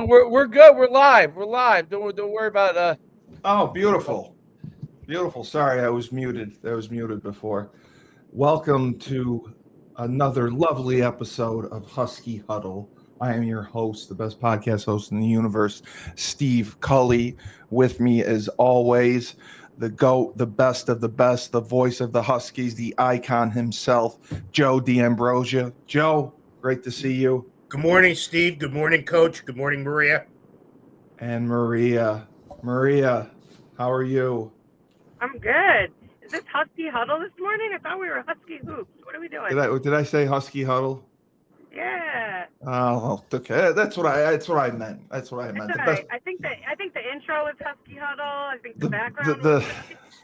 We're good. We're live. We're live. Don't worry about Oh, beautiful. Beautiful. Sorry, I was muted. I was muted before. Welcome to another lovely episode of Husky Huddle. I am your host, the best podcast host in the universe, Steve Cully. With me, as always, the GOAT, the best of the best, the voice of the Huskies, the icon himself, Joe D'Ambrosia. Joe, great to see you. Good morning, Steve. Good morning, Coach. Good morning, Maria. And Maria. Maria, how are you? I'm good. Is this Husky Huddle this morning? I thought we were Husky Hoops. What are we doing? Did I say Husky Huddle? Yeah. Oh, okay. That's what I meant. That's what I meant. It's all right. I think the intro is Husky Huddle. I think the background.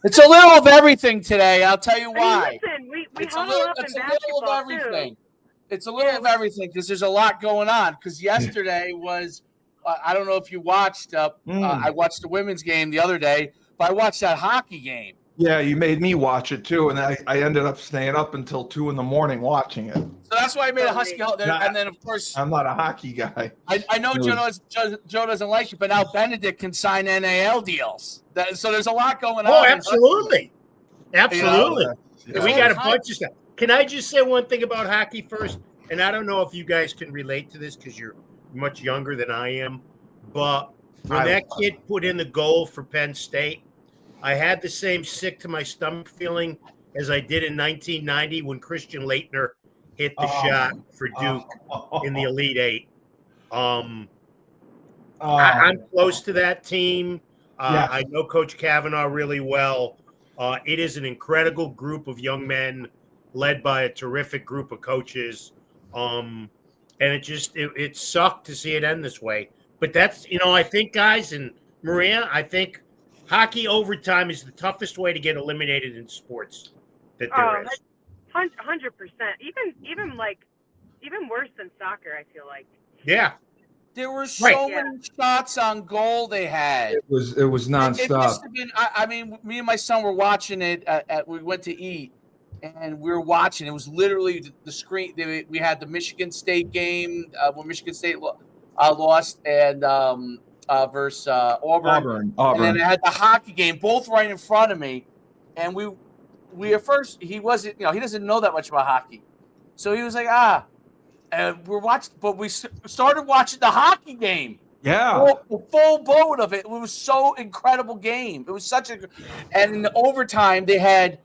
It's a little of everything today. I'll tell you why. I mean, listen, we it's huddle up in basketball little of everything. too. It's a little of everything because there's a lot going on. Because yesterday was, I don't know if you watched. I watched the women's game the other day, but I watched that hockey game. Yeah, you made me watch it too, and I ended up staying up until 2 a.m. watching it. So that's why I made a Husky Huddle. And then, of course, I'm not a hockey guy. I know Joe doesn't like it, but now Benedict can sign NIL deals. So there's a lot going on. Oh, absolutely. Absolutely. Yeah. We got a bunch of stuff. Can I just say one thing about hockey first? And I don't know if you guys can relate to this because you're much younger than I am, but when that kid put in the goal for Penn State, I had the same sick to my stomach feeling as I did in 1990 when Christian Laettner hit the shot for Duke in the Elite Eight. I'm close to that team. I know Coach Kavanaugh really well. It is an incredible group of young men led by a terrific group of coaches. And it sucked to see it end this way. But that's, I think, guys, and Maria, I think hockey overtime is the toughest way to get eliminated in sports that there is. 100%. Even worse than soccer, I feel like. Yeah. There were so many shots on goal they had. It was nonstop. It must have been, I mean, me and my son were watching it. We went to eat, and we were watching. It was literally the screen. We had the Michigan State game when Michigan State lost and versus Auburn. And then I had the hockey game, both right in front of me. And we at first, he wasn't, he doesn't know that much about hockey. So he was like, and we're watching, but we started watching the hockey game. Yeah. Full boat of it. It was so incredible game. It was such a, and in the overtime, they had,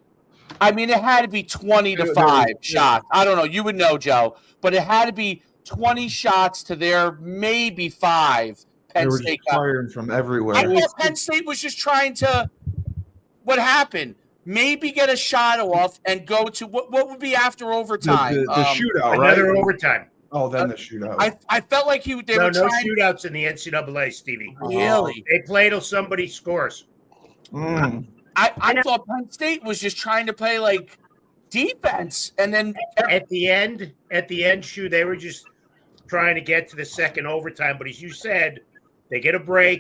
it had to be 20-5 shots. I don't know. You would know, Joe, but it had to be 20 shots to their maybe 5. Penn State firing from everywhere. I thought Penn State was just trying to, what happened? Maybe get a shot off and go to what would be after overtime? The shootout, right? Another overtime. Oh, then the shootout. I felt like they were no trying. shootouts in the NCAA, Stevie. Really? They play till somebody scores. I thought Penn State was just trying to play like defense, and then at the end, Shu, they were just trying to get to the second overtime. But as you said, they get a break.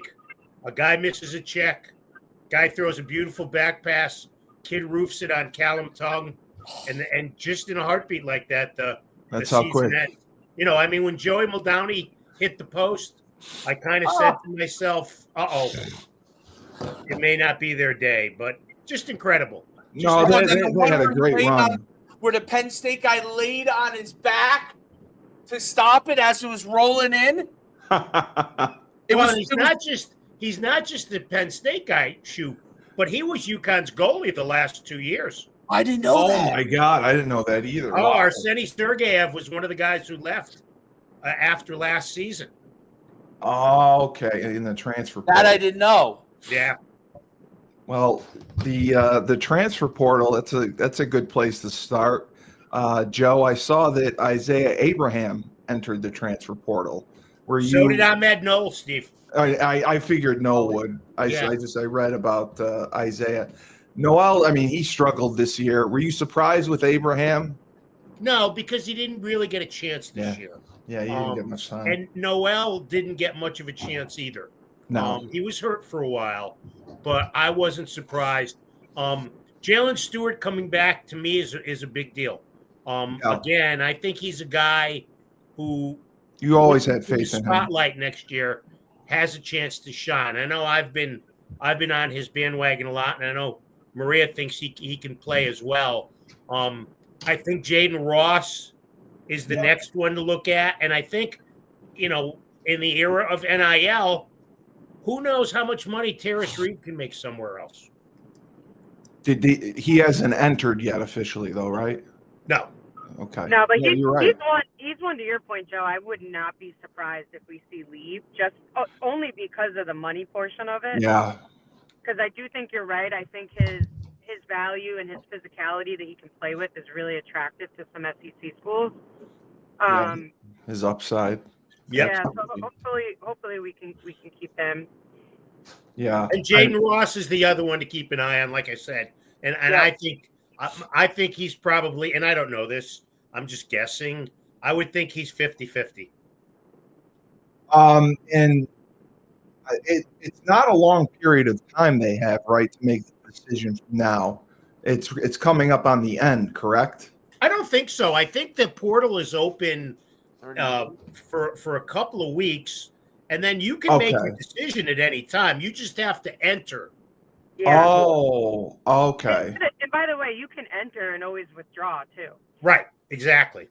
A guy misses a check. Guy throws a beautiful back pass. Kid roofs it on Callum Tongue, and just in a heartbeat like that, that's the how season quick. ends. When Joey Muldowney hit the post, I kind of said to myself, it may not be their day, but just incredible. They had a great run. Where the Penn State guy laid on his back to stop it as it was rolling in. He's not just the Penn State guy, Shu, but he was UConn's goalie the last 2 years. I didn't know that. Oh, my God. I didn't know that either. Wow. Arseny Sergeyev was one of the guys who left after last season. Oh, okay. In the transfer portal. That I didn't know. Yeah. Well, the transfer portal, that's a good place to start. Joe, I saw that Isaiah Abraham entered the transfer portal. So did Ahmed Noel, Steve. I figured Noel would. I read about Isaiah. Noel, he struggled this year. Were you surprised with Abraham? No, because he didn't really get a chance this year. Yeah, he didn't get much time. And Noel didn't get much of a chance either. No. He was hurt for a while, but I wasn't surprised. Jalen Stewart coming back to me is a big deal. Again, I think he's a guy who You always had faith the in him. spotlight next year has a chance to shine. I know I've been on his bandwagon a lot, and I know Maria thinks he can play as well. I think Jaden Ross is the next one to look at, and I think, in the era of NIL, who knows how much money Terrace Reed can make somewhere else. He hasn't entered yet officially, though, right? No. Okay. No, but you're right. he's one to your point, Joe. I would not be surprised if we see leave, just only because of the money portion of it. Yeah. Because I do think you're right. I think his value and his physicality that he can play with is really attractive to some SEC schools. His upside. Yep. Yeah. So hopefully we can keep him. Yeah. And Jaden Ross is the other one to keep an eye on, like I said. And I think he's probably, and I don't know this, I'm just guessing, I would think he's 50-50. And it's not a long period of time they have, right, to make the decision from now. It's coming up on the end, correct? I don't think so. I think the portal is open for a couple of weeks, and then you can make a decision at any time. You just have to enter. Yeah. Oh, okay. And by the way, you can enter and always withdraw too. Right. Exactly.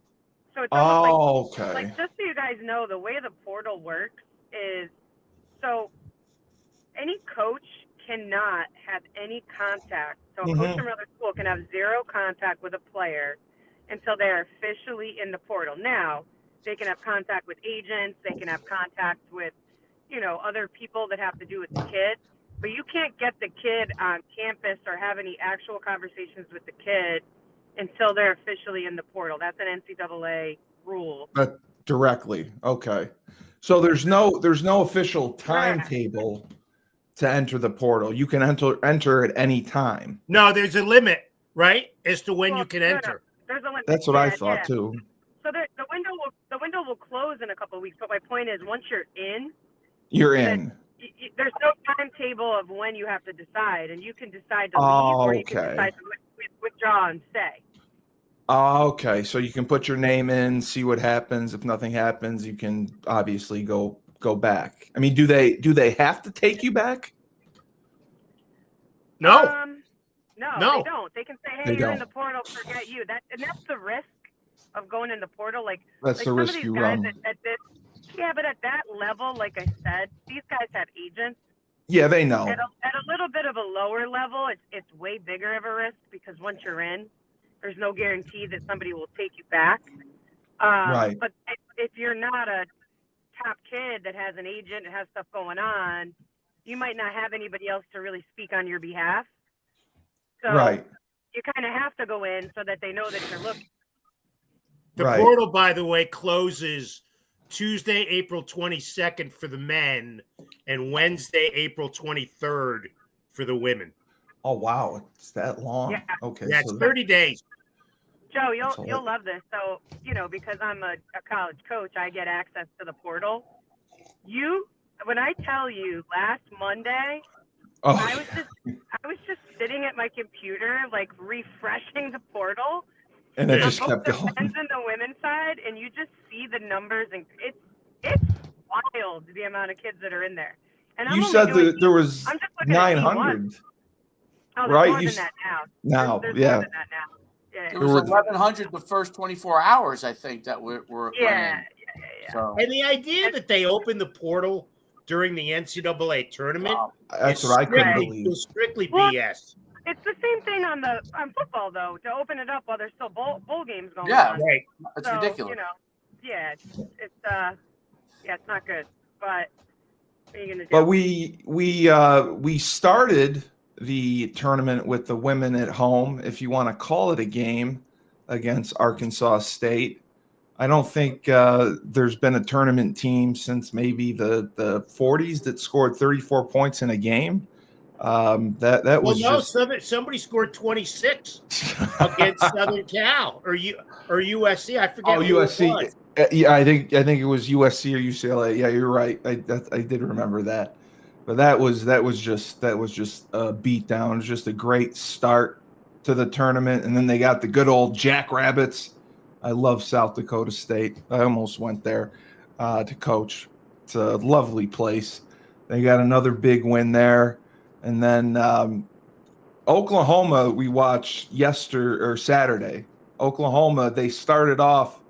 So it's almost okay. like just so you guys know, the way the portal works is so any coach cannot have any contact. So a coach from another school can have zero contact with a player until they're officially in the portal. Now, they can have contact with agents, they can have contact with, other people that have to do with the kid. But you can't get the kid on campus or have any actual conversations with the kid until they're officially in the portal. That's an NCAA rule. But directly. Okay. So there's no official timetable to enter the portal. You can enter at any time. No, there's a limit, right, as to when you can enter. There's a limit. That's what I thought too. So the window will close in a couple of weeks. But my point is, once you're in, you're in. There's no timetable of when you have to decide, and you can decide to leave or you can decide to withdraw and stay. Okay, so you can put your name in, see what happens. If nothing happens, you can obviously go back. I mean, do they have to take you back? No. No, they don't. They can say, "Hey, you're in the portal. Forget you." That's the risk of going in the portal. That's the risk you run. But at that level, like I said, these guys have agents. Yeah, they know. At a little bit of a lower level, it's way bigger of a risk because once you're in, there's no guarantee that somebody will take you back. Right. But if you're not a top kid that has an agent and has stuff going on, you might not have anybody else to really speak on your behalf. So you kind of have to go in so that they know that you're looking. The portal, by the way, closes Tuesday, April 22nd for the men and Wednesday, April 23rd for the women. Oh, wow. It's that long? Yeah. Okay. Yeah, it's 30 days. Joe, you'll love this. So, because I'm a college coach, I get access to the portal. When I tell you last Monday, I was just sitting at my computer, refreshing the portal. And it just kept going. The men's and the women's side, and you just see the numbers, and it's wild the amount of kids that are in there. And you said that there was 900. Oh, right? More than that now. There's more than that now. Yeah. There was 1,100 the first 24 hours, I think, that were Yeah. So. And the idea that they opened the portal during the NCAA tournament, that's what I couldn't believe. It's strictly BS. It's the same thing on football though. To open it up while there's still bowl games going on. Yeah, right. It's ridiculous. It's not good. But what are you gonna do? But we started the tournament with the women at home, if you want to call it a game, against Arkansas State. I don't think there's been a tournament team since maybe the 40s that scored 34 points in a game. Somebody scored 26 against Southern Cal or USC. I forget. Oh, USC. Yeah, I think it was USC or UCLA. Yeah, you're right. I did remember that. But that was just a beatdown. It was just a great start to the tournament, and then they got the good old Jackrabbits. I love South Dakota State. I almost went there. to coach. It's a lovely place. They got another big win there. And then Oklahoma, we watched Saturday. Oklahoma, they started off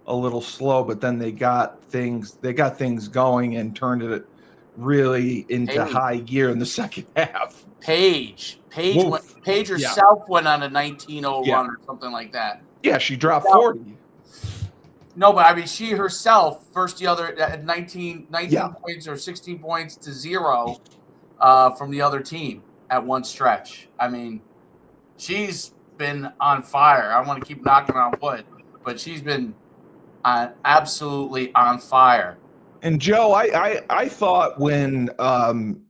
a little slow, but then they got things going and turned it really into high gear in the second half. Paige herself went on a 19-0 run or something like that. Yeah, she dropped 40. No, but I mean, she herself first the other at 19 points or 16 points to 0 from the other team at one stretch. I mean, she's been on fire. I want to keep knocking on wood, but she's been absolutely on fire. And Joe, I thought when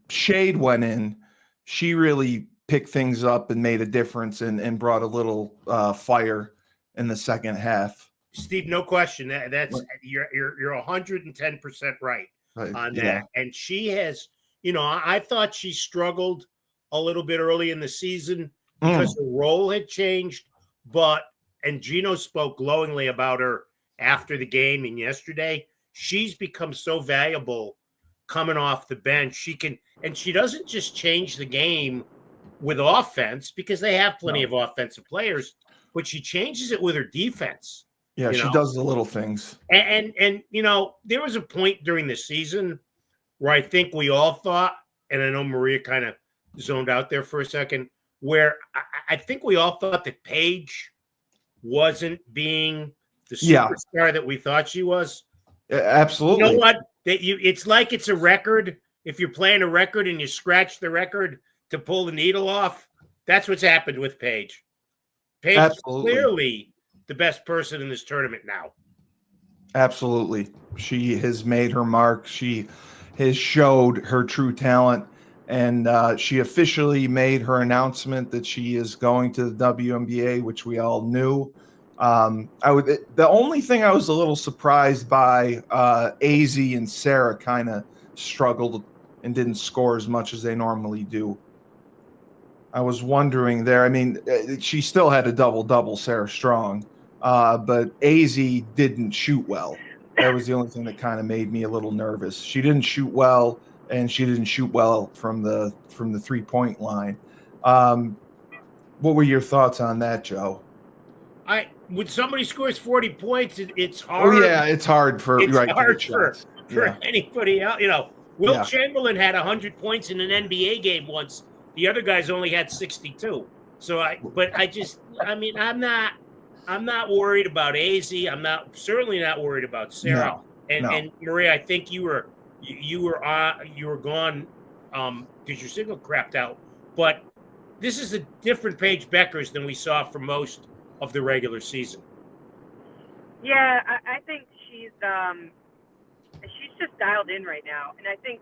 Shade went in, she really picked things up and made a difference and brought a little fire in the second half. Steve, no question. That's you're 110% right on that. And she has, I thought she struggled a little bit early in the season because her role had changed. And Gino spoke glowingly about her after the game and yesterday. She's become so valuable coming off the bench. She doesn't just change the game with offense because they have plenty of offensive players, but she changes it with her defense. Yeah, she does the little things. And there was a point during the season where I think we all thought, and I know Maria kind of zoned out there for a second, where I think we all thought that Paige wasn't being the superstar that we thought she was. Absolutely. You know what? It's like it's a record. If you're playing a record and you scratch the record to pull the needle off, that's what's happened with Paige. Paige is clearly the best person in this tournament now. Absolutely. She has made her mark. She has showed her true talent, and she officially made her announcement that she is going to the WNBA, which we all knew. The only thing I was a little surprised by, AZ and Sarah kind of struggled and didn't score as much as they normally do. I was wondering there. I mean, she still had a double-double, Sarah Strong, but AZ didn't shoot well. That was the only thing that kind of made me a little nervous. She didn't shoot well, and she didn't shoot well from the 3-point line. What were your thoughts on that, Joe? When somebody scores 40 points, it's hard. Oh yeah, it's hard for anybody else. Will Chamberlain had 100 points in an NBA game once. The other guys only had 62. So I'm not worried about AZ. I'm certainly not worried about Sarah. And Maria, I think you were gone because your signal crapped out. But this is a different Paige Beckers than we saw for most of the regular season. Yeah, I think she's just dialed in right now, and I think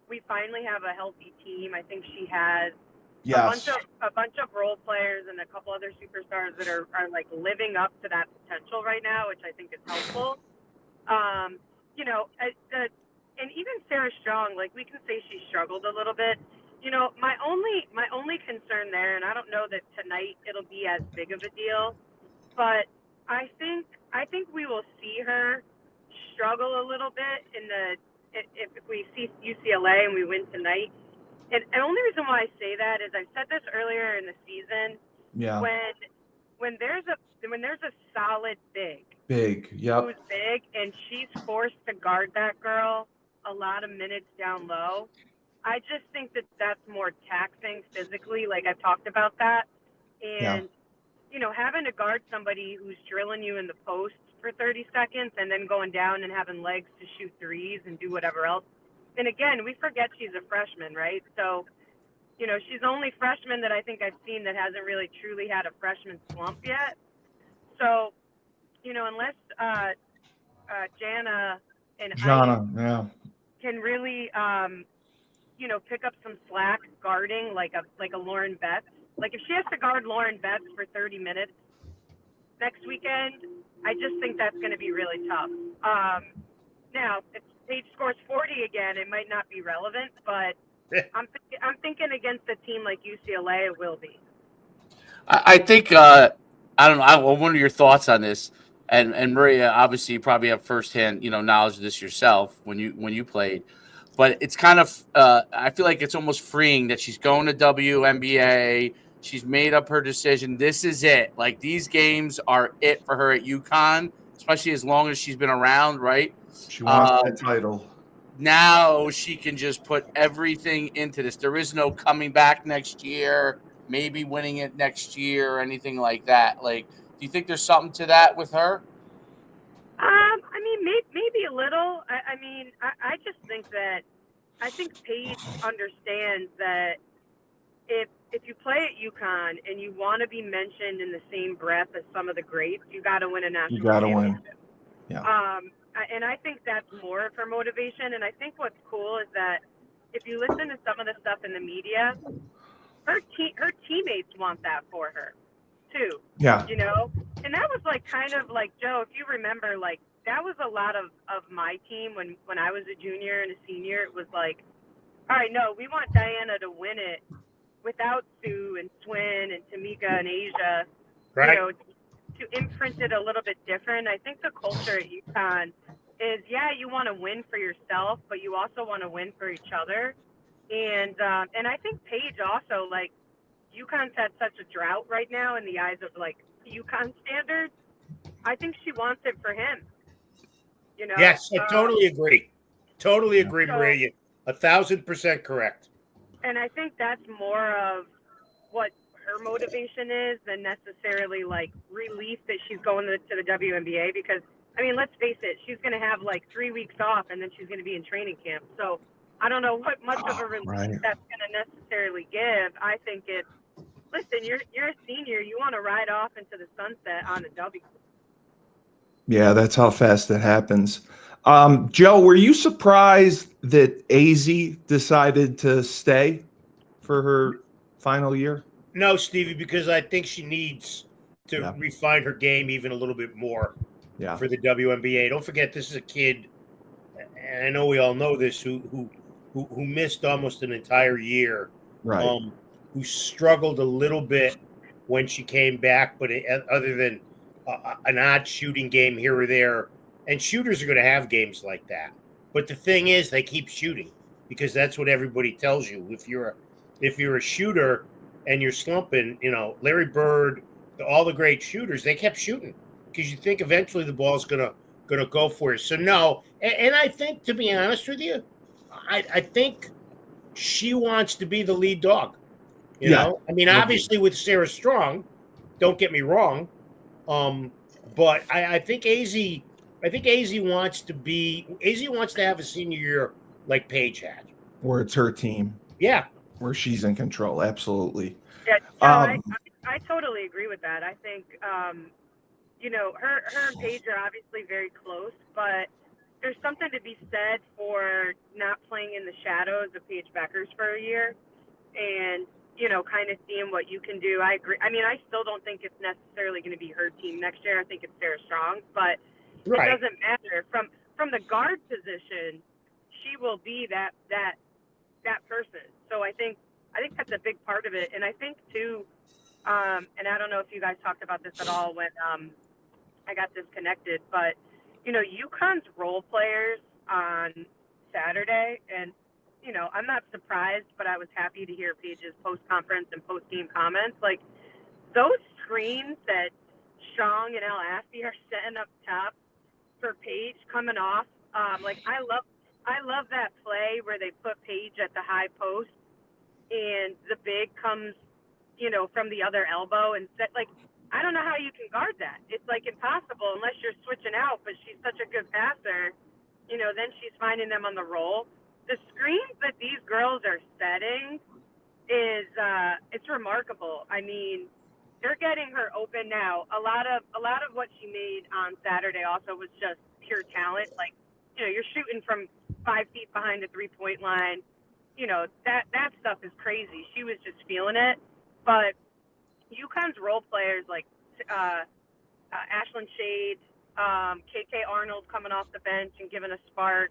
we finally have a healthy team. I think she has a bunch of role players and a couple other superstars that are living up to that potential right now, which I think is helpful. And even Sarah Strong, we can say she struggled a little bit. My only concern there, and I don't know that tonight it'll be as big of a deal, but I think we will see her struggle a little bit if we see UCLA and we win tonight. And the only reason why I say that is I said this earlier in the season. Yeah. When there's a solid big, who's big, and she's forced to guard that girl a lot of minutes down low, I just think that's more taxing physically. I've talked about that, and having to guard somebody who's drilling you in the post for 30 seconds and then going down and having legs to shoot threes and do whatever else. And again, we forget she's a freshman, right? So, she's the only freshman that I think I've seen that hasn't really truly had a freshman slump yet. So, unless Jana and Ice can really, pick up some slack guarding like a Lauren Betts. If she has to guard Lauren Betts for 30 minutes next weekend, I just think that's going to be really tough. Now, if Paige scores 40 again, it might not be relevant, but I'm thinking against a team like UCLA, it will be. I think I don't know. I wonder your thoughts on this. and Maria, obviously, you probably have firsthand, knowledge of this yourself when you played. But it's kind of, I feel like it's almost freeing that she's going to WNBA. She's made up her decision. This is it. Like, these games are it for her at UConn, especially as long as she's been around, right? She wants that title. Now she can just put everything into this. There is no coming back next year, maybe winning it next year or anything like that. Like, do you think there's something to that with her? I mean, maybe a little. I just think that Paige understands that if you play at UConn and you want to be mentioned in the same breath as some of the greats, you got to win a national championship. Yeah. And I think that's more of her motivation. And I think what's cool is that if you listen to some of the stuff in the media, her teammates want that for her too. Yeah. And that was like kind of like, Joe, if you remember, like that was a lot of my team when I was a junior and a senior. It was like, all right, no, we want Diana to win it without Sue and Swin and Tamika and Asia, Right. To imprint it a little bit different. I think the culture at UConn is, you want to win for yourself, but you also want to win for each other. And I think Paige also, like, UConn's had such a drought right now in the eyes of, like, UConn standards. I think she wants it for him. Yes, I totally agree. Totally agree, Maria. 1,000% correct. And I think that's more of what her motivation is than necessarily like relief that she's going to the WNBA, because I mean, let's face it, she's going to have like 3 weeks off and then she's going to be in training camp. So I don't know what much of a relief that's going to necessarily give. I think it's, listen, you're a senior, you want to ride off into the sunset on a W. Yeah, that's how fast it happens. Joe, were you surprised that AZ decided to stay for her final year? No, Stevie, because I think she needs to refine her game even a little bit more for the WNBA. Don't forget, this is a kid, and I know we all know this, who missed almost an entire year, right? Who struggled a little bit when she came back, but other than an odd shooting game here or there, and shooters are going to have games like that. But the thing is, they keep shooting because that's what everybody tells you. If you're a shooter and you're slumping, Larry Bird, all the great shooters, they kept shooting because you think eventually the ball's gonna go for you. So no, and I think, to be honest with you, I think she wants to be the lead dog. You know, I mean, obviously with Sarah Strong, don't get me wrong, but I think AZ wants to have a senior year like Paige had, where it's her team. Yeah. Where she's in control, absolutely. Yeah, no, I totally agree with that. I think, her and Paige are obviously very close, but there's something to be said for not playing in the shadows of Paige Beckers for a year and, kind of seeing what you can do. I agree. I mean, I still don't think it's necessarily going to be her team next year. I think it's Sarah Strong, but it doesn't matter. From the guard position, she will be that person. So I think that's a big part of it. And I think too, and I don't know if you guys talked about this at all when I got disconnected, but UConn's role players on Saturday, and I'm not surprised, but I was happy to hear Paige's post-conference and post-game comments. Like, those screens that Strong and El Aspi are setting up top for Paige coming off, like, I love that play where they put Paige at the high post and the big comes, from the other elbow and set, like, I don't know how you can guard that. It's like impossible unless you're switching out, but she's such a good passer, then she's finding them on the roll. The screens that these girls are setting is, it's remarkable. I mean, they're getting her open now. A lot of what she made on Saturday also was just pure talent. Like, you're shooting from 5 feet behind the 3-point line. That stuff is crazy. She was just feeling it. But UConn's role players like Ashlyn Shade, KK Arnold coming off the bench and giving a spark.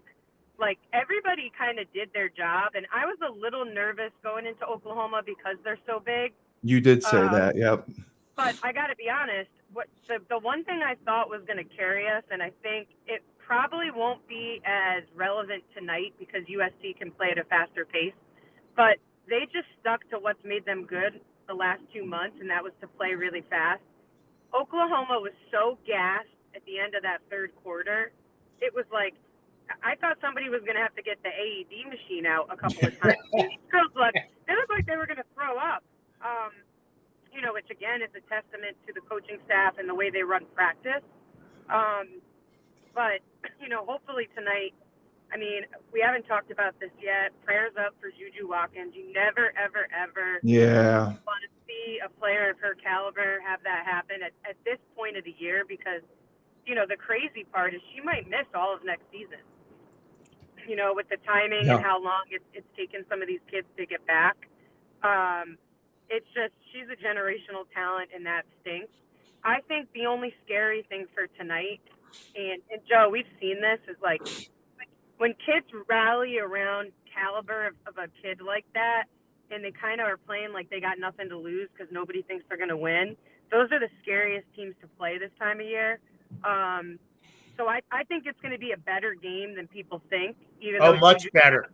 Like, everybody kind of did their job. And I was a little nervous going into Oklahoma because they're so big. You did say that, yep. But I got to be honest, the one thing I thought was going to carry us, and I think it probably won't be as relevant tonight because USC can play at a faster pace, but they just stuck to what's made them good the last 2 months, and that was to play really fast. Oklahoma was so gassed at the end of that third quarter. It was like, I thought somebody was going to have to get the AED machine out a couple of times. These girls they looked like they were going to throw up. Which again is a testament to the coaching staff and the way they run practice. But hopefully tonight, I mean, we haven't talked about this yet. Prayers up for Juju Watkins. You never, ever, ever want to see a player of her caliber have that happen at this point of the year because, the crazy part is she might miss all of next season. With the timing and how long it's taken some of these kids to get back. It's just, she's a generational talent, and that stinks. I think the only scary thing for tonight, and Joe, we've seen this, is like when kids rally around caliber of a kid like that, and they kind of are playing like they got nothing to lose because nobody thinks they're going to win, those are the scariest teams to play this time of year. So I think it's going to be a better game than people think. Even though much better.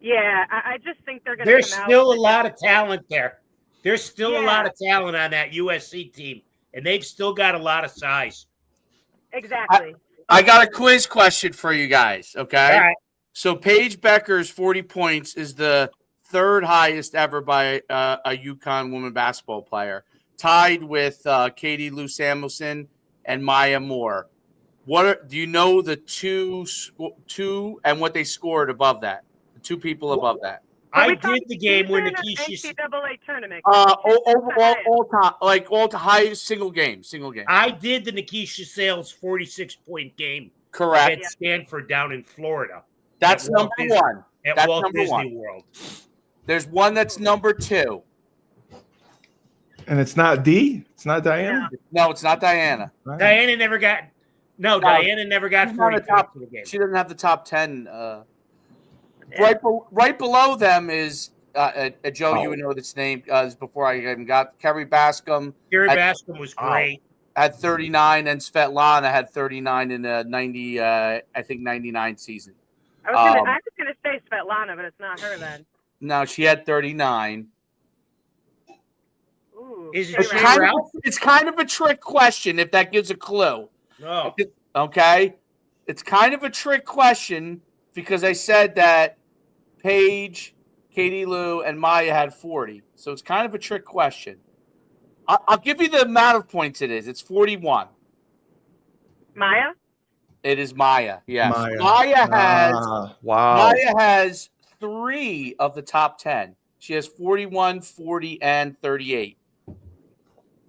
Yeah, I just think they're going to There's come out. There's still a lot of talent there. There's still a Yeah. lot of talent on that USC team, and they've still got a lot of size. Exactly. I got a quiz question for you guys, okay? All right. So Paige Becker's 40 points is the third highest ever by a UConn woman basketball player, tied with Katie Lou Samuelson and Maya Moore. Do you know the two and what they scored above that? The two people above that. I did the game where Nikisha. NCAA tournament. All to highest single game. I did the Nikisha Sales 46-point game. Correct. At Stanford down in Florida. That's number one. At Walt Disney World. There's one that's number two. And it's not D? It's not Diana? No, it's not Diana. Right. Diana never got 40 points in the game. She doesn't have the top 10. Right below them is Joe. You would know this name before I even got Kerry Bascom. Kerry Bascom was great. Had 39, and Svetlana had 39 in the 99 season. I was gonna say Svetlana, but it's not her then. No, she had 39. Ooh, It's kind of a trick question, if that gives a clue. No. Okay? It's kind of a trick question because I said that Paige, Katie Lou, and Maya had 40. So it's kind of a trick question. I'll give you the amount of points it is. It's 41. Maya? It is Maya, yes. Wow. Maya has 3 of the top 10. She has 41, 40, and 38.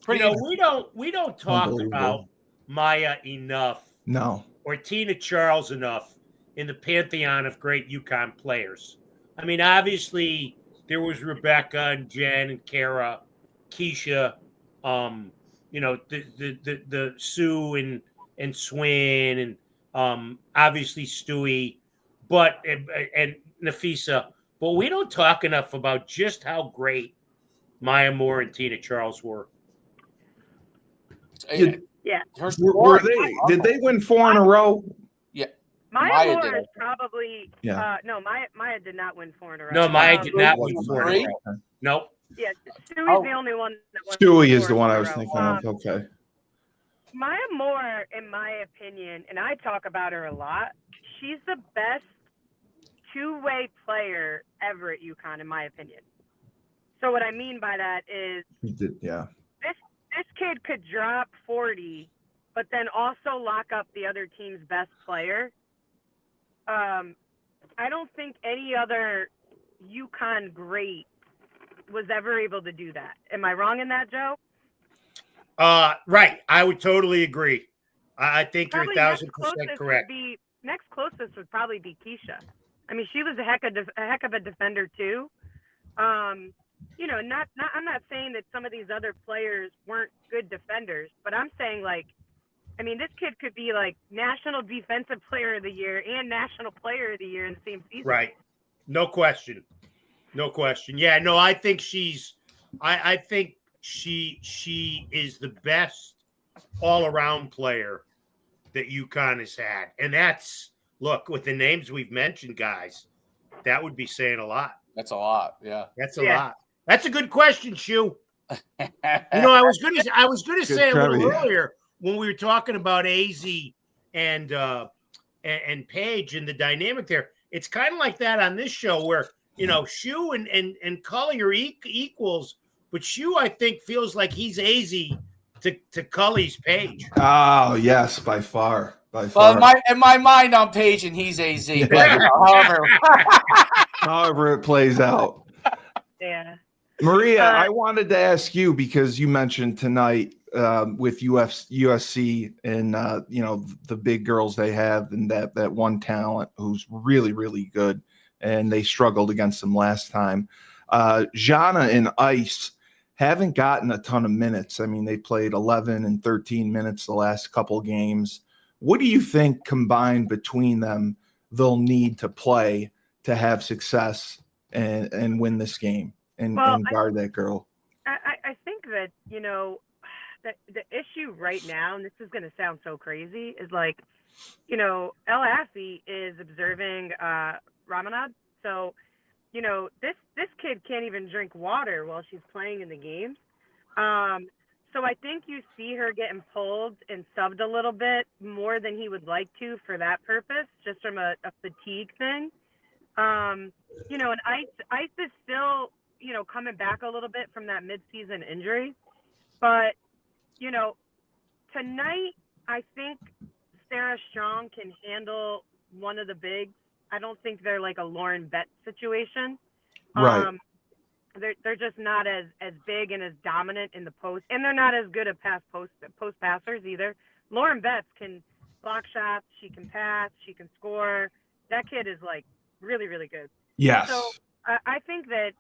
We don't talk about Maya enough. No. Or Tina Charles enough in the pantheon of great UConn players. I mean, obviously there was Rebecca and Jen and Kara, Keisha, the Sue and Swin and obviously Stewie, and Nafisa. But we don't talk enough about just how great Maya Moore and Tina Charles were. Yeah. Did they win 4 in a row? Yeah. Maya Moore is probably Maya did not win 4 in a row. No, Maya did not win 4 in a row. Nope. Yeah, Stewie's the only one that won. Stewie is the one I was thinking of. Okay. Maya Moore, in my opinion, and I talk about her a lot, she's the best two-way player ever at UConn, in my opinion. So what I mean by that is this kid could drop 40, but then also lock up the other team's best player. I don't think any other UConn great was ever able to do that. Am I wrong in that, Joe? Right. I would totally agree. I think Probably you're 1,000% correct. Next closest would probably be Keisha. I mean, she was a heck of a defender too. I'm not saying that some of these other players weren't good defenders, but I'm saying this kid could be like National Defensive Player of the Year and National Player of the Year in the same season. Right. No question. Yeah, no, I think I think she is the best all-around player that UConn has had. And that's, look, with the names we've mentioned, guys, that would be saying a lot. That's a lot. Yeah. That's a lot. That's a good question, Shu. I was gonna say a little earlier when we were talking about AZ and Paige and the dynamic there. It's kind of like that on this show where Shu and Cully are equals, but Shu I think feels like he's AZ to Cully's Paige. Oh yes, by far. Well, in my mind, I'm Paige and he's AZ. But however it plays out. Yeah. Maria, I wanted to ask you because you mentioned tonight with USC and the big girls they have and that one talent who's really, really good, and they struggled against them last time. Jana and Ice haven't gotten a ton of minutes. I mean, they played 11 and 13 minutes the last couple games. What do you think combined between them they'll need to play to have success and win this game and guard that girl? I think that, the issue right now, and this is going to sound so crazy, is like, El Affy is observing Ramanad. So, this kid can't even drink water while she's playing in the game. So I think you see her getting pulled and subbed a little bit more than he would like to for that purpose, just from a fatigue thing. And Ice is still, coming back a little bit from that midseason injury. But, tonight I think Sarah Strong can handle one of the bigs. I don't think they're like a Lauren Betts situation. Right. They're just not as big and as dominant in the post, and they're not as good at post passers either. Lauren Betts can block shots, she can pass, she can score. That kid is like really, really good. Yes. So I think that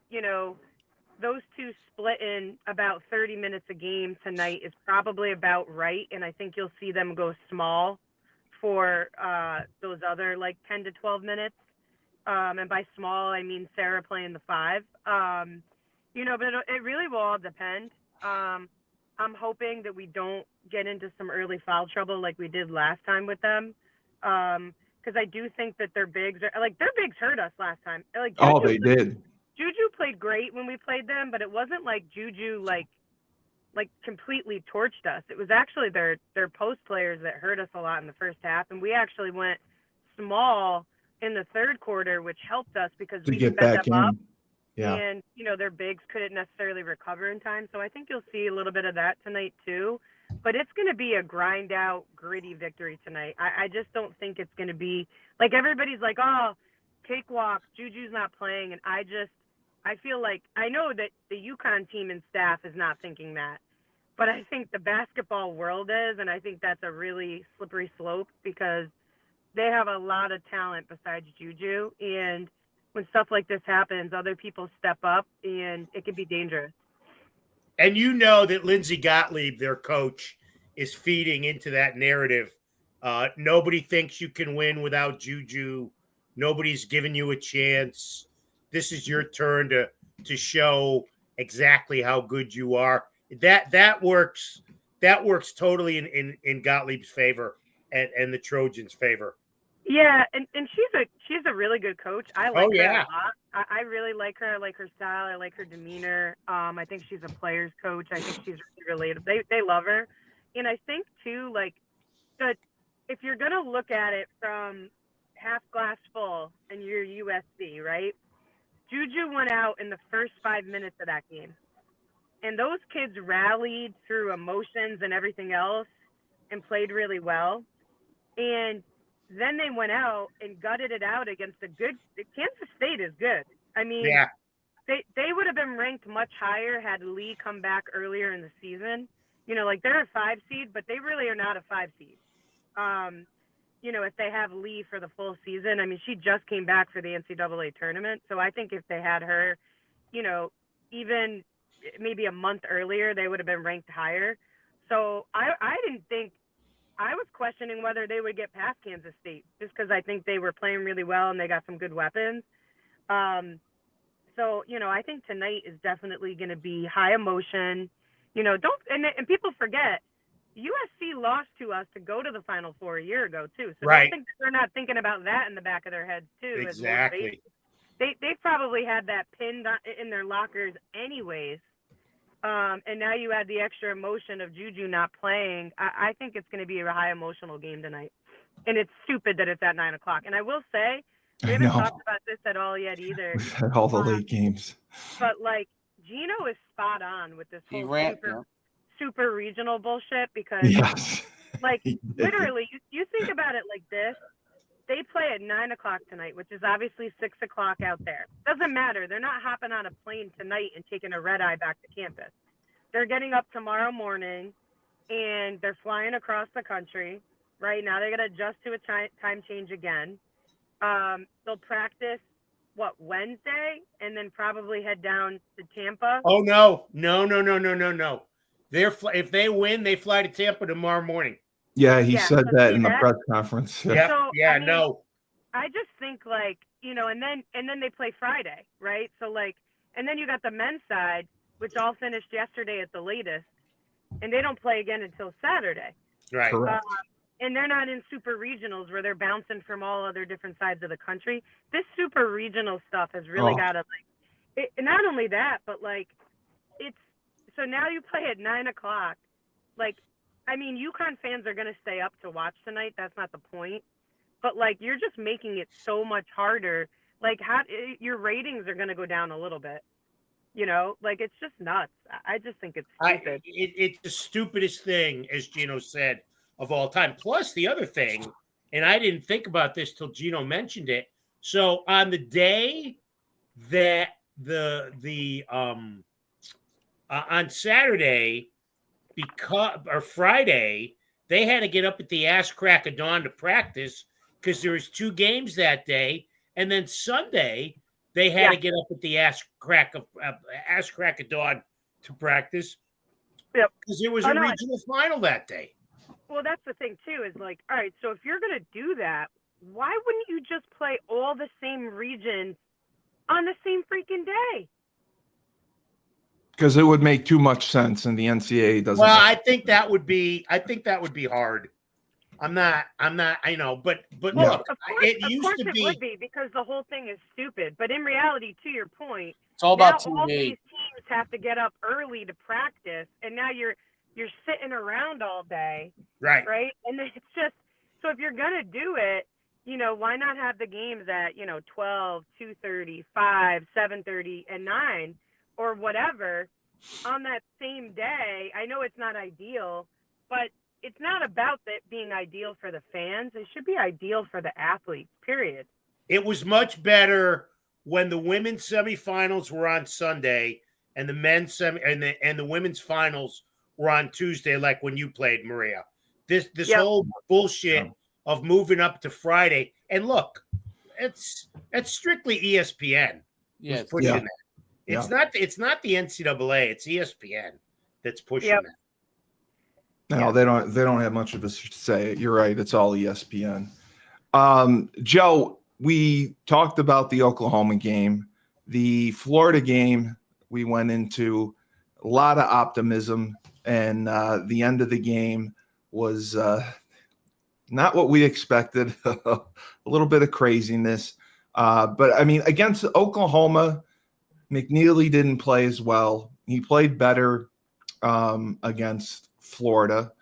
those two split in about 30 minutes a game tonight is probably about right, and I think you'll see them go small for those other like 10 to 12 minutes. And by small, I mean Sarah playing the 5. But it really will all depend. I'm hoping that we don't get into some early foul trouble like we did last time with them. Because I do think that their bigs hurt us last time. Like they did. Juju played great when we played them, but it wasn't like Juju like completely torched us. It was actually their post players that hurt us a lot in the first half, and we actually went small in the third quarter, which helped us because we get sped back them in. up. Yeah. And, their bigs couldn't necessarily recover in time. So I think you'll see a little bit of that tonight too. But it's going to be a grind out, gritty victory tonight. I just don't think it's going to be like everybody's like, oh, cakewalk, Juju's not playing. And I feel like I know that the UConn team and staff is not thinking that. But I think the basketball world is, and I think that's a really slippery slope because they have a lot of talent besides Juju, and when stuff like this happens, other people step up, and it can be dangerous. And that Lindsay Gottlieb, their coach, is feeding into that narrative. Nobody thinks you can win without Juju. Nobody's giving you a chance. This is your turn to show exactly how good you are. That works. That works totally in Gottlieb's favor and the Trojans' favor. Yeah, and she's a really good coach. I like her a lot. I really like her. I like her style. I like her demeanor. I think she's a player's coach. I think she's really relatable. They love her. And I think too, like, that if you're gonna look at it from half glass full and you're USC, right? Juju went out in the first 5 minutes of that game. And those kids rallied through emotions and everything else and played really well. And then they went out and gutted it out against Kansas State is good. I mean, yeah. They would have been ranked much higher had Lee come back earlier in the season. Like they're a 5 seed, but they really are not a 5 seed. If they have Lee for the full season, I mean, she just came back for the NCAA tournament. So I think if they had her, even maybe a month earlier, they would have been ranked higher. So I didn't think, I was questioning whether they would get past Kansas State just because I think they were playing really well and they got some good weapons. So, I think tonight is definitely going to be high emotion. And people forget USC lost to us to go to the Final Four a year ago too. So Right. don't think they're not thinking about that in the back of their heads too. Exactly. They probably had that pinned in their lockers anyways. And now you add the extra emotion of Juju not playing. I think it's going to be a high emotional game tonight. And it's stupid that it's at 9 o'clock. And I will say, we haven't talked about this at all yet either. We've had all the late games. But, like, Gino is spot on with this whole super regional bullshit because, yes. like, literally, you think about it like this. They play at 9 o'clock tonight, which is obviously 6 o'clock out there. Doesn't matter. They're not hopping on a plane tonight and taking a red eye back to campus. They're getting up tomorrow morning, and they're flying across the country. Right now, they're going to adjust to a time change again. They'll practice, Wednesday, and then probably head down to Tampa. Oh, no. If they win, they fly to Tampa tomorrow morning. Yeah, he said that in the press conference. Yeah. So, No. I just think, like, and then they play Friday, right? So, like, and then you got the men's side, which all finished yesterday at the latest, and they don't play again until Saturday. Right. Correct. And they're not in super regionals where they're bouncing from all other different sides of the country. This super regional stuff has really got to, like, not only that, but, like, so now you play at 9 o'clock. Like, I mean, UConn fans are going to stay up to watch tonight. That's not the point. But, like, you're just making it so much harder. Like, your ratings are going to go down a little bit. Like, it's just nuts. I just think it's stupid. It's the stupidest thing, as Gino said, of all time. Plus, the other thing, and I didn't think about this till Gino mentioned it. So on the day that on Saturday, or Friday, they had to get up at the ass crack of dawn to practice because there was 2 games that day, and then Sunday they had to get up at the ass crack of dawn to practice. Yep. Because it was a regional final that day. Well, that's the thing too. Is like, all right, so if you're gonna do that, why wouldn't you just play all the same regions on the same freaking day? Because it would make too much sense, and the NCAA doesn't. Well, I think that would be hard. I'm not. I know, but look, it used to be. It would be because the whole thing is stupid. But in reality, to your point, it's all about now TV. All these teams have to get up early to practice, and now you're sitting around all day, right? And it's just so if you're gonna do it, why not have the games at 12, 2:30, 5, 7:30, and 9, or whatever on that same day? I know it's not ideal, but it's not about that being ideal for the fans. It should be ideal for the athletes, period. It was much better when the women's semifinals were on Sunday and the men's and the women's finals were on Tuesday, like when you played, Maria. This whole bullshit of moving up to Friday. And look, it's strictly ESPN. Yes. Pushing that. It's not the NCAA, it's ESPN that's pushing that. No, they don't have much of a say. You're right. It's all ESPN. Joe, we talked about the Oklahoma game. The Florida game, we went into a lot of optimism, and the end of the game was not what we expected. A little bit of craziness. But, I mean, against Oklahoma, McNeely didn't play as well. He played better against Florida,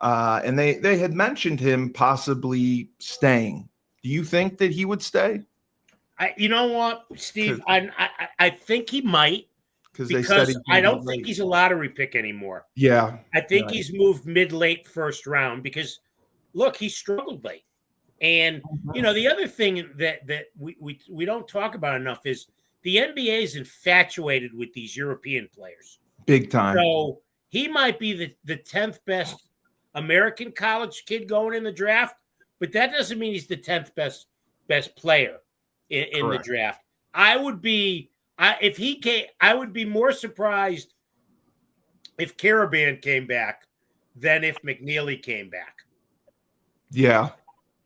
and they had mentioned him possibly staying. Do you think that he would stay? You know what, Steve? I think he might because I don't think he's a lottery pick anymore. Yeah, I think he's moved mid-late first round because, look, he struggled late. And the other thing that we don't talk about enough is the NBA is infatuated with these European players, big time. So he might be the 10th best American college kid going in the draft, but that doesn't mean he's the 10th best player in the draft. I would be more surprised if Caravan came back than if McNeely came back. Yeah.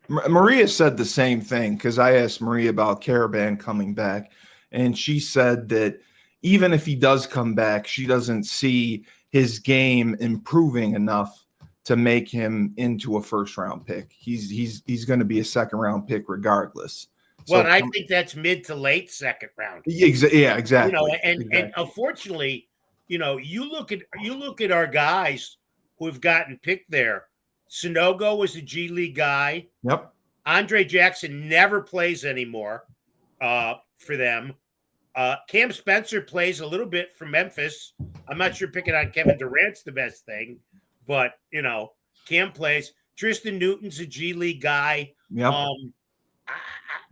Maria said the same thing because I asked Maria about Caravan coming back, and she said that even if he does come back, she doesn't see his game improving enough to make him into a first-round pick. He's going to be a second-round pick regardless. Well, and I think that's mid to late second round. Yeah, exactly. And unfortunately, you look at our guys who have gotten picked there. Sonogo was a G League guy. Yep. Andre Jackson never plays anymore for them. Cam Spencer plays a little bit for Memphis. I'm not sure picking on Kevin Durant's the best thing, but Cam plays. Tristan Newton's a G League guy. Yep.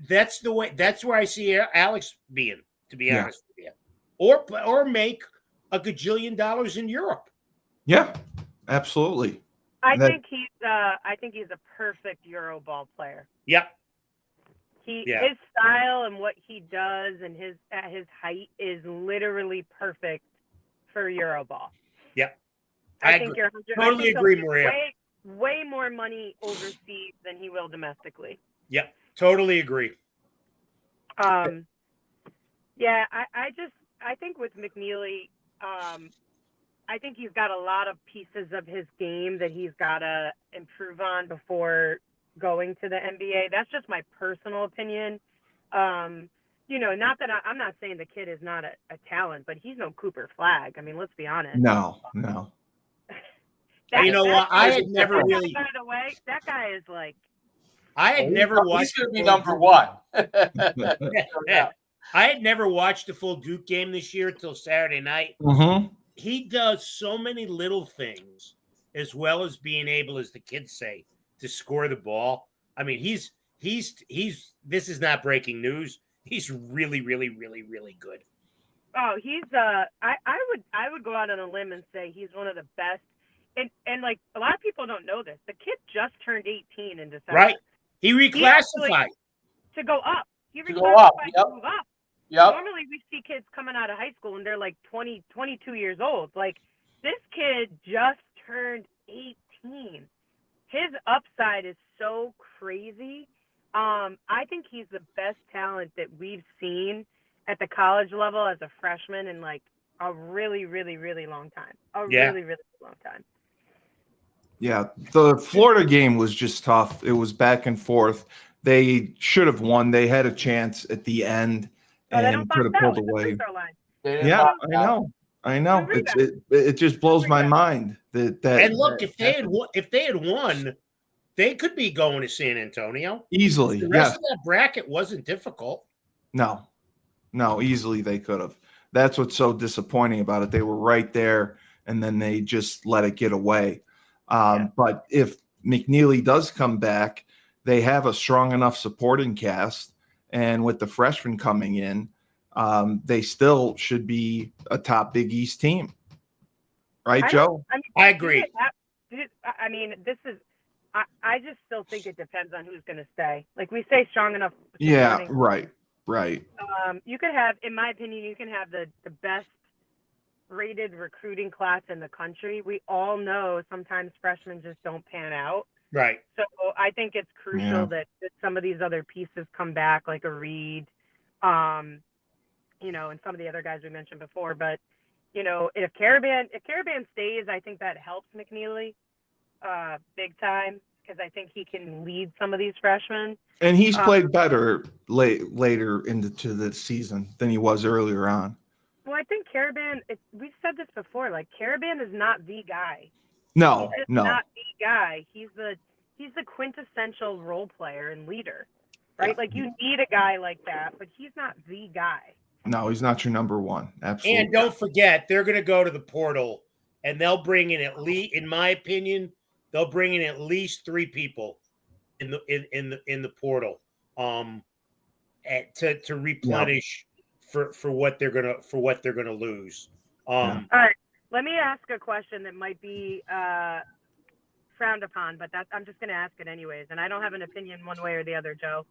That's where I see Alex being, to be honest with you, or make a gajillion dollars in Europe. Yeah, absolutely. I think he's a perfect Euro ball player. Yep. His style and what he does and at his height is literally perfect for Euro ball. Yep. I think you're totally agree, Maria. Way more money overseas than he will domestically. Yep. Totally agree. I think with McNeely, I think he's got a lot of pieces of his game that he's got to improve on before going to the NBA. That's just my personal opinion. Not that I'm not saying the kid is not a talent, but he's no Cooper Flagg. I mean, let's be honest. No. I had never really. By the way, that guy is like. I had never watched. He's going to be number one. I had never watched a full Duke game this year until Saturday night. Mm-hmm. He does so many little things, as well as being able, as the kids say, to score the ball. I mean, he's. This is not breaking news. He's really, really, really, really good. Oh, he's. I would go out on a limb and say he's one of the best. And like a lot of people don't know this. The kid just turned 18 in December. Right. He reclassified to go up. He reclassified to move up. Yep. Normally we see kids coming out of high school and they're like 20, 22 years old. Like this kid just turned 18. His upside is so crazy. I think he's the best talent that we've seen at the college level as a freshman in like a really, really, really long time. Really, really long time. Yeah, the Florida game was just tough. It was back and forth. They should have won. They had a chance at the end and could have pulled away. Yeah, I know. It just blows my mind that. And look, if they had won, they could be going to San Antonio easily. The rest of that bracket wasn't difficult. No, easily they could have. That's what's so disappointing about it. They were right there, and then they just let it get away. But if McNeely does come back, they have a strong enough supporting cast, and with the freshmen coming in, they still should be a top Big East team, right, Joe? I agree. I mean, this is. I just still think it depends on who's going to stay. Like we say, strong enough. Yeah, right. You could have, in my opinion, you can have the best rated recruiting class in the country. We all know sometimes freshmen just don't pan out. Right. So I think it's crucial that some of these other pieces come back, like a Reed, and some of the other guys we mentioned before. But, if Caravan stays, I think that helps McNeely big time because I think he can lead some of these freshmen. And he's played better later into the season than he was earlier on. Well, I think Caravan, we've said this before, like Caravan is not the guy. No. Not the guy. He's the quintessential role player and leader, right? Like you need a guy like that, but he's not the guy. No, he's not your number one. Absolutely. And don't forget, they're going to go to the portal, and they'll bring in at least, in my opinion, they'll bring in at least 3 people in the portal, to replenish for what they're gonna lose. All right, let me ask a question that might be frowned upon, but I'm just going to ask it anyways, and I don't have an opinion one way or the other, Joe.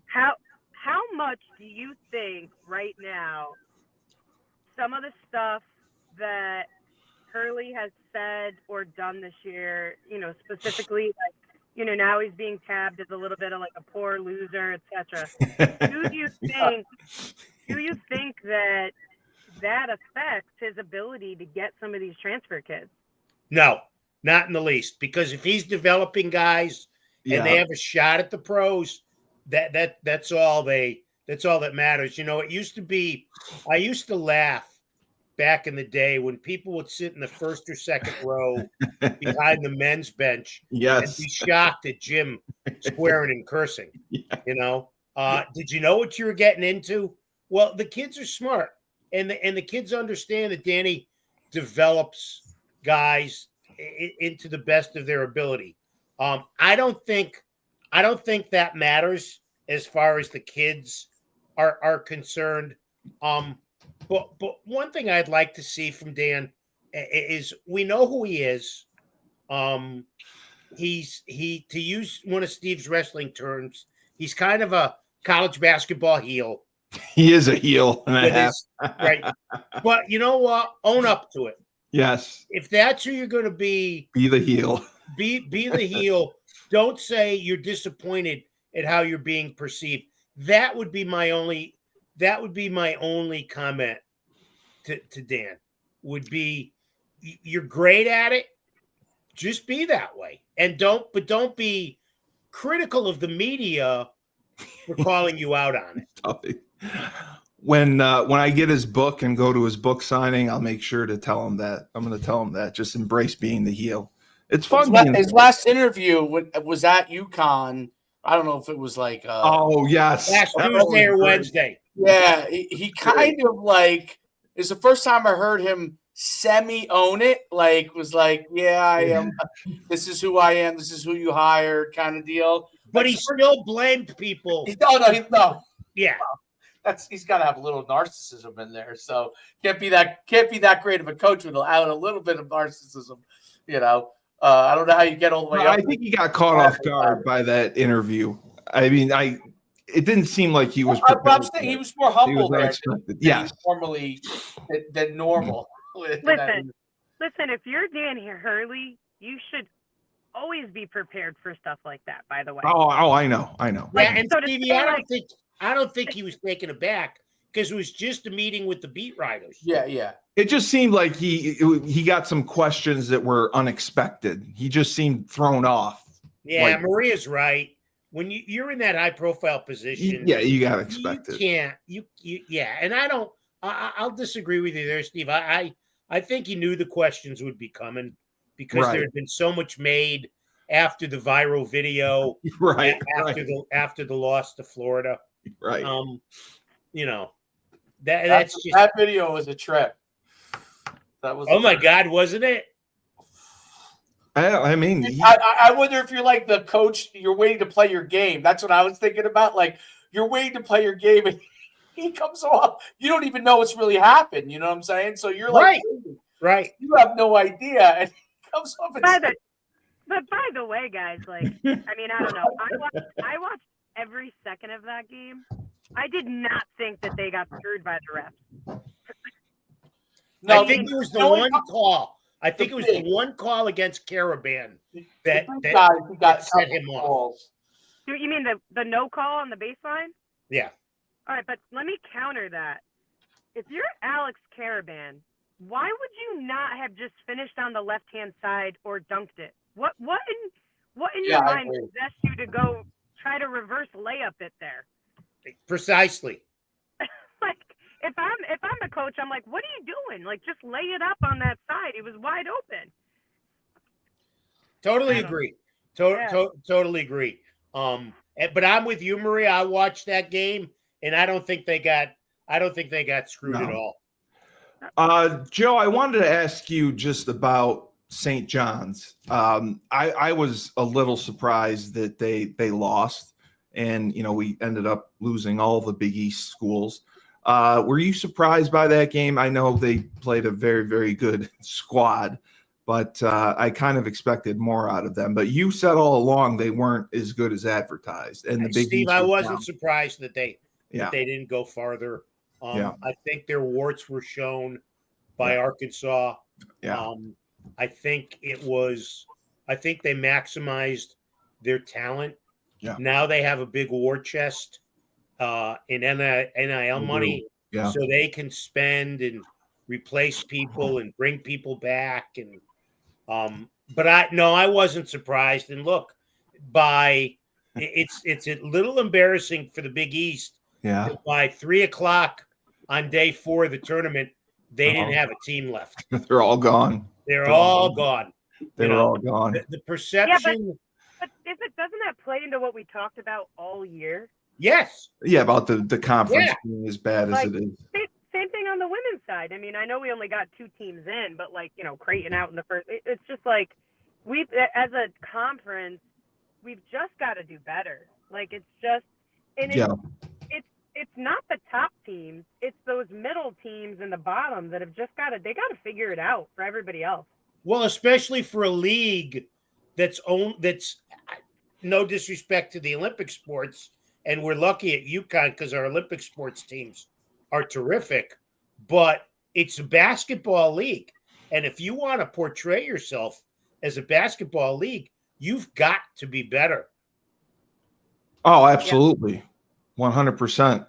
How much do you think right now some of the stuff that Hurley has said or done this year, specifically like, now he's being tabbed as a little bit of like a poor loser, etc. Do you think that affects his ability to get some of these transfer kids? No, Not in the least, because if he's developing guys and they have a shot at the pros, that's all that matters. You know, it used to be, I used to laugh back in the day when people would sit in the first or second row behind the men's bench and be shocked at Jim swearing and cursing. You know, did you know what you were getting into? Well, the kids are smart, and the kids understand that Danny develops guys into the best of their ability. I don't think that matters as far as the kids are concerned. But one thing I'd like to see from Dan is we know who he is. He to use one of Steve's wrestling terms, he's kind of a college basketball heel. He is a heel and a half. Right. But you know what? Own up to it. Yes. If that's who you're going to be the heel. Be the heel. Don't say you're disappointed at how you're being perceived. That would be my only comment to Dan. Would be, you're great at it. Just be that way. And don't be critical of the media for calling you out on it. When I get his book and go to his book signing, I'll make sure to tell him that. I'm going to tell him that. Just embrace being the heel. It's fun. His last interview was at UConn. I don't know if it was like oh yes, last Tuesday or Wednesday. Yeah, he kind of like, it's the first time I heard him semi-own it. Like, was like, yeah, I am. This is who I am. This is who you hired, kind of deal. But he still blamed people. No. Yeah. He's got to have a little narcissism in there. So can't be that great of a coach without a little bit of narcissism. You know, I don't know how you get all the way up. I think he got caught off guard by that interview. I mean, it didn't seem like he was. I'm saying he was more humble there. Yes, normally than normal. Listen, if you're Dan Hurley, you should always be prepared for stuff like that. By the way. Oh, I know. Yeah, and Stevie, I don't think he was taken aback because it was just a meeting with the beat writers. Yeah. It just seemed like he got some questions that were unexpected. He just seemed thrown off. Yeah, Maria's right. When you're in that high profile position, you gotta expect it. And I'll disagree with you there, Steve. I think he knew the questions would be coming because there had been so much made after the viral video, after the loss to Florida. Right. You know, that video was a trip. That was. Oh my God, wasn't it? I mean, I wonder if you're like the coach, you're waiting to play your game. That's what I was thinking about. Like, you're waiting to play your game and he comes off. You don't even know what's really happened. You know what I'm saying? So you're like, right. You have no idea. And he comes off and But by the way, guys, like, I mean, I don't know. I watched every second of that game. I did not think that they got screwed by the refs. No, I think it was the one call. I think it was the one call against Caravan that set him off. You mean the no call on the baseline? Yeah. All right, but let me counter that. If you're Alex Caravan, why would you not have just finished on the left-hand side or dunked it? What in your mind possessed you to go try to reverse layup it there? Precisely. Like, if I'm the coach, I'm like, what are you doing? Like, just lay it up on that side. It was wide open. Totally agree. Totally agree. But I'm with you, Maria. I watched that game, and I don't think they got screwed at all. Joe, I wanted to ask you just about St. John's. I was a little surprised that they lost, and we ended up losing all the Big East schools. Were you surprised by that game? I know they played a very, very good squad, but I kind of expected more out of them. But you said all along they weren't as good as advertised. And the Big Steve, East I wasn't surprised that they didn't go farther. I think their warts were shown by Arkansas. Yeah. I think they maximized their talent. Yeah. Now they have a big war chest in NIL money, so they can spend and replace people and bring people back. And But I wasn't surprised. And look, it's a little embarrassing for the Big East. Yeah. That by 3:00 on day 4 of the tournament, they didn't have a team left. They're all gone. They're all gone. They were all gone. The perception. But doesn't that play into what we talked about all year? Yes. Yeah, about the conference being as bad as it is. Same thing on the women's side. I mean, I know we only got 2 teams in, but Creighton out in the first. It's just like we've, as a conference, we've just got to do better. Like it's just, and it's not the top teams. It's those middle teams and the bottom that have just got to figure it out for everybody else. Well, especially for a league that's no disrespect to the Olympic sports, and we're lucky at UConn because our Olympic sports teams are terrific, but it's a basketball league. And if you want to portray yourself as a basketball league, you've got to be better. Oh, absolutely. 100%.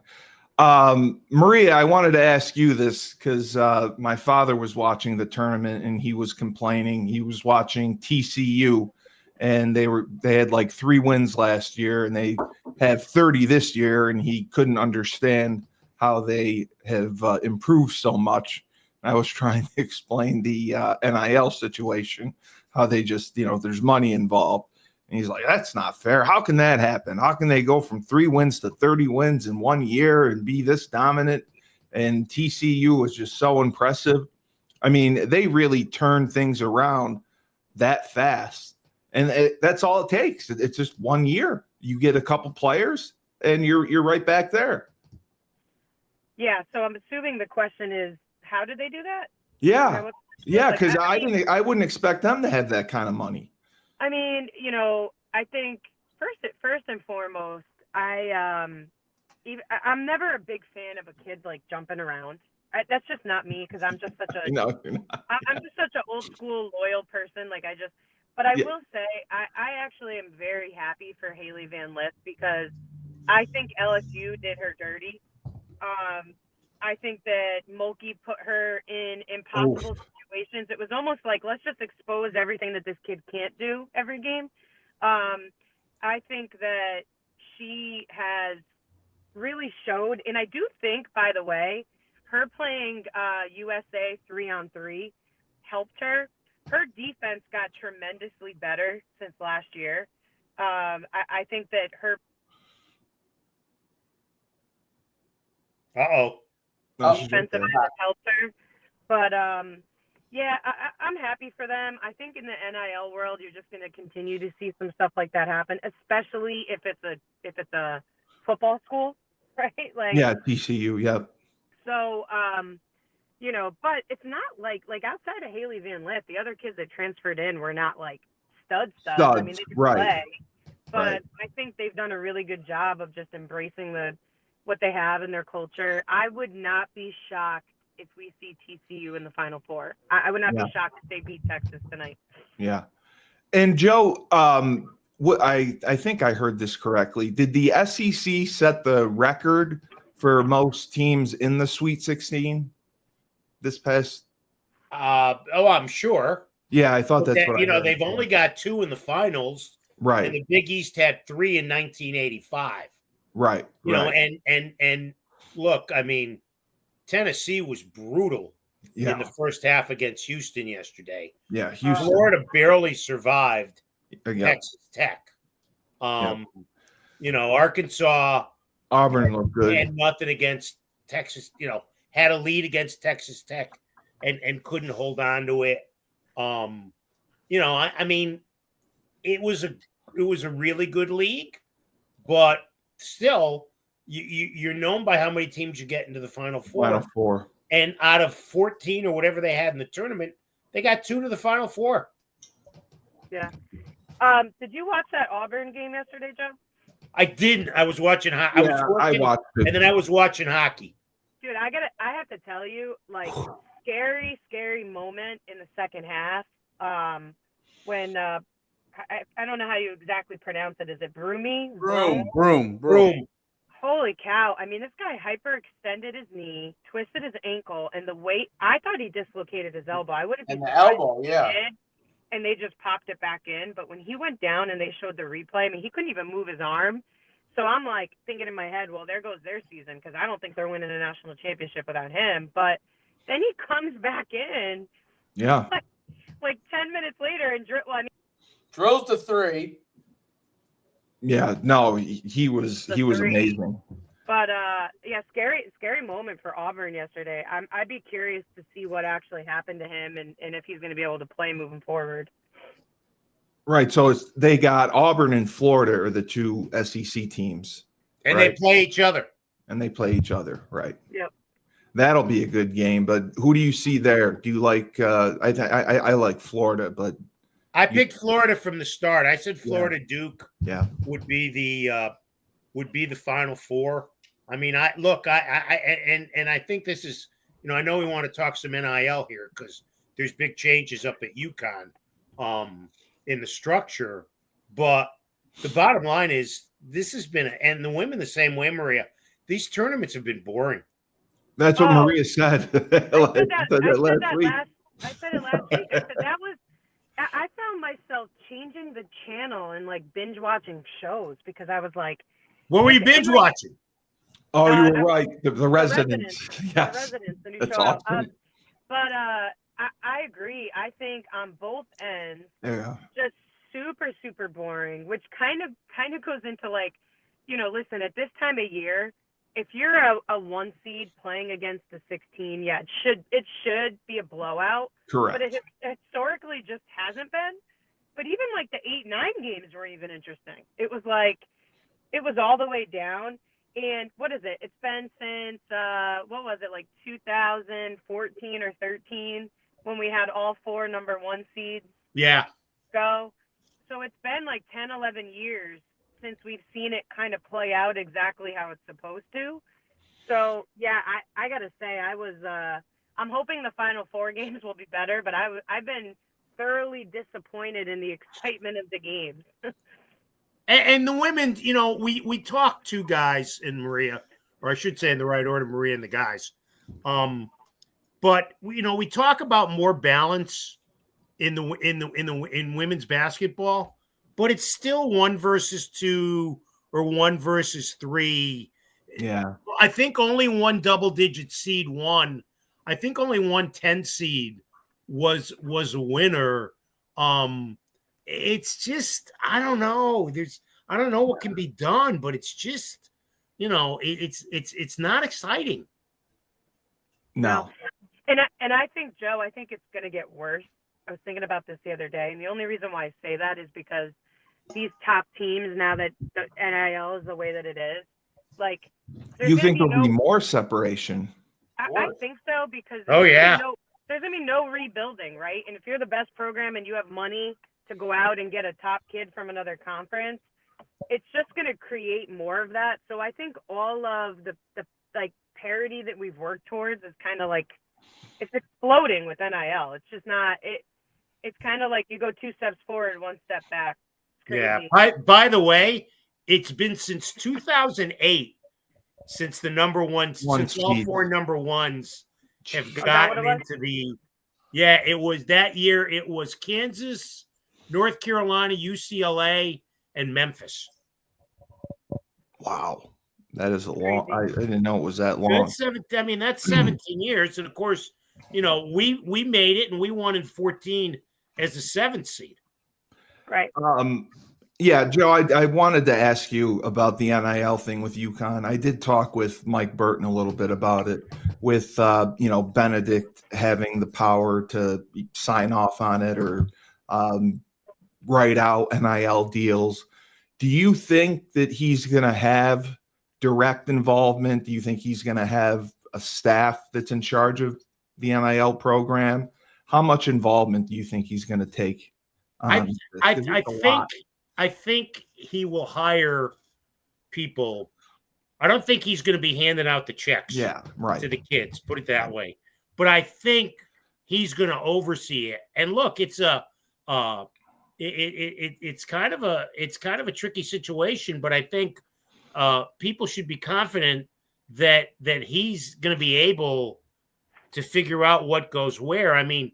Maria, I wanted to ask you this because my father was watching the tournament and he was complaining. He was watching TCU and they had like 3 wins last year and they have 30 this year, and he couldn't understand how they have improved so much. I was trying to explain the NIL situation, how they just, there's money involved. And he's like, that's not fair. How can that happen? How can they go from 3 wins to 30 wins in 1 year and be this dominant? And TCU was just so impressive. I mean, they really turned things around that fast. And that's all it takes. It's just 1 year. You get a couple players and you're right back there. Yeah, so I'm assuming the question is, how did they do that? Yeah. Yeah, because I wouldn't expect them to have that kind of money. I mean, I think first and foremost, I'm never a big fan of a kid like jumping around. That's just not me because I'm just such a No, you're not. I'm just such an old school loyal person. But I will say I actually am very happy for Haley Van Lith because I think LSU did her dirty. I think that Mulkey put her in impossible situations. It was almost like, let's just expose everything that this kid can't do every game. I think that she has really showed, and I do think, by the way, her playing USA 3-on-3 helped her. Her defense got tremendously better since last year. I think that her defensive has helped her. But, I'm happy for them. I think in the NIL world, you're just going to continue to see some stuff like that happen, especially if it's a football school, right? TCU, yep. So, but it's not like outside of Haley Van Lith, the other kids that transferred in were not like studs. I mean, they could play, but I think they've done a really good job of just embracing what they have in their culture. I would not be shocked if we see TCU in the Final Four. I would not be shocked if they beat Texas tonight. Yeah. And Joe, I think I heard this correctly. Did the SEC set the record for most teams in the Sweet 16 this past? I'm sure. Yeah, I thought that's what I heard. They've only got 2 in the finals. Right. And the Big East had 3 in 1985. Right. And look, I mean, Tennessee was brutal in the first half against Houston yesterday. Yeah, Houston. Florida barely survived Texas Tech. Arkansas, Auburn looked good. Had nothing against Texas. Had a lead against Texas Tech and couldn't hold on to it. I mean, it was a really good league, but still, you're known by how many teams you get into the Final Four. Final Four. And out of 14 or whatever they had in the tournament, they got 2 to the Final Four. Yeah. Did you watch that Auburn game yesterday, Joe? I didn't. I was watching. I watched it, and then I was watching hockey. Dude, I have to tell you, like, scary moment in the second half. When I don't know how you exactly pronounce it. Is it Broomy? Broom. Holy cow. I mean, this guy hyperextended his knee, twisted his ankle, and the weight, I thought he dislocated his elbow. I would have been the elbow, yeah. and they just popped it back in. But when he went down and they showed the replay, I mean, he couldn't even move his arm. So I'm like thinking in my head, well, there goes their season, because I don't think they're winning a national championship without him. But then he comes back in, Yeah. like 10 minutes later, and Drills the three. Yeah. No, he was amazing. But yeah, scary moment for Auburn yesterday. I'd be curious to see what actually happened to him and if he's going to be able to play moving forward. Right. So they got Auburn and Florida are the two SEC teams. And right? they play each other. Right. Yep. That'll be a good game. But who do you see there? Do you like? I like Florida, but I picked Florida from the start. I said Florida Duke. Yeah. Would be the Final Four. I mean, I think this is, I know we want to talk some NIL here because there's big changes up at UConn in the structure, but the bottom line is this has been, and the women the same way, Maria. These tournaments have been boring. That's what Maria said. I said it last week. I found myself changing the channel and like binge watching shows because I was like, what were you binge watching? Oh, you were right. The Residents. Yes. The Residents, the new That's show. awesome. But I agree. I think on both ends, just super, super boring, which kind of goes into like, listen, at this time of year, if you're a 1 seed playing against the 16, yeah, it should be a blowout. Correct. But it historically just hasn't been. But even like the 8-9 games were even interesting. It was all the way down. And what is it? It's been since, what was it, like 2014 or 13 when we had all 4 number 1 seeds go. So it's been like 10, 11 years since we've seen it kind of play out exactly how it's supposed to. So, yeah, I got to say, I'm hoping the Final 4 games will be better, but I've been thoroughly disappointed in the excitement of the games. And the women, we talked to guys in Maria, or I should say in the right order, Maria and the guys. But we talk about more balance in women's basketball, but it's still 1 versus 2 or 1 versus 3. Yeah. I think only one double-digit seed won. I think only 1 10 seed was a winner. It's just, I don't know. I don't know what can be done, but it's just, it's not exciting. No. And I think, Joe, it's going to get worse. I was thinking about this the other day, and the only reason why I say that is because these top teams, now that the NIL is the way that it is, like, you think there'll be more separation? I think so, because there's going to be no rebuilding, right? And if you're the best program and you have money to go out and get a top kid from another conference, it's just going to create more of that. So I think all of the like parity that we've worked towards is kind of like, it's exploding with NIL. It's just not, it's kind of like you go 2 steps forward, 1 step back. Yeah. By the way, it's been since 2008 since the number one since all 4 number 1s have gotten into the. Yeah, it was that year. It was Kansas, North Carolina, UCLA, and Memphis. Wow, that is a long. I didn't know it was that long. That's 17 years, and of course, we made it, and we won in 14 as the 7th seed. Right. Yeah, Joe, I wanted to ask you about the NIL thing with UConn. I did talk with Mike Burton a little bit about it, with Benedict having the power to sign off on it or write out NIL deals. Do you think that he's going to have direct involvement? Do you think he's going to have a staff that's in charge of the NIL program? How much involvement do you think he's going to take? I think he will hire people. I don't think he's going to be handing out the checks to the kids, put it that way. But I think he's going to oversee it. And look, it's kind of a tricky situation, but I think people should be confident that he's going to be able to figure out what goes where. I mean,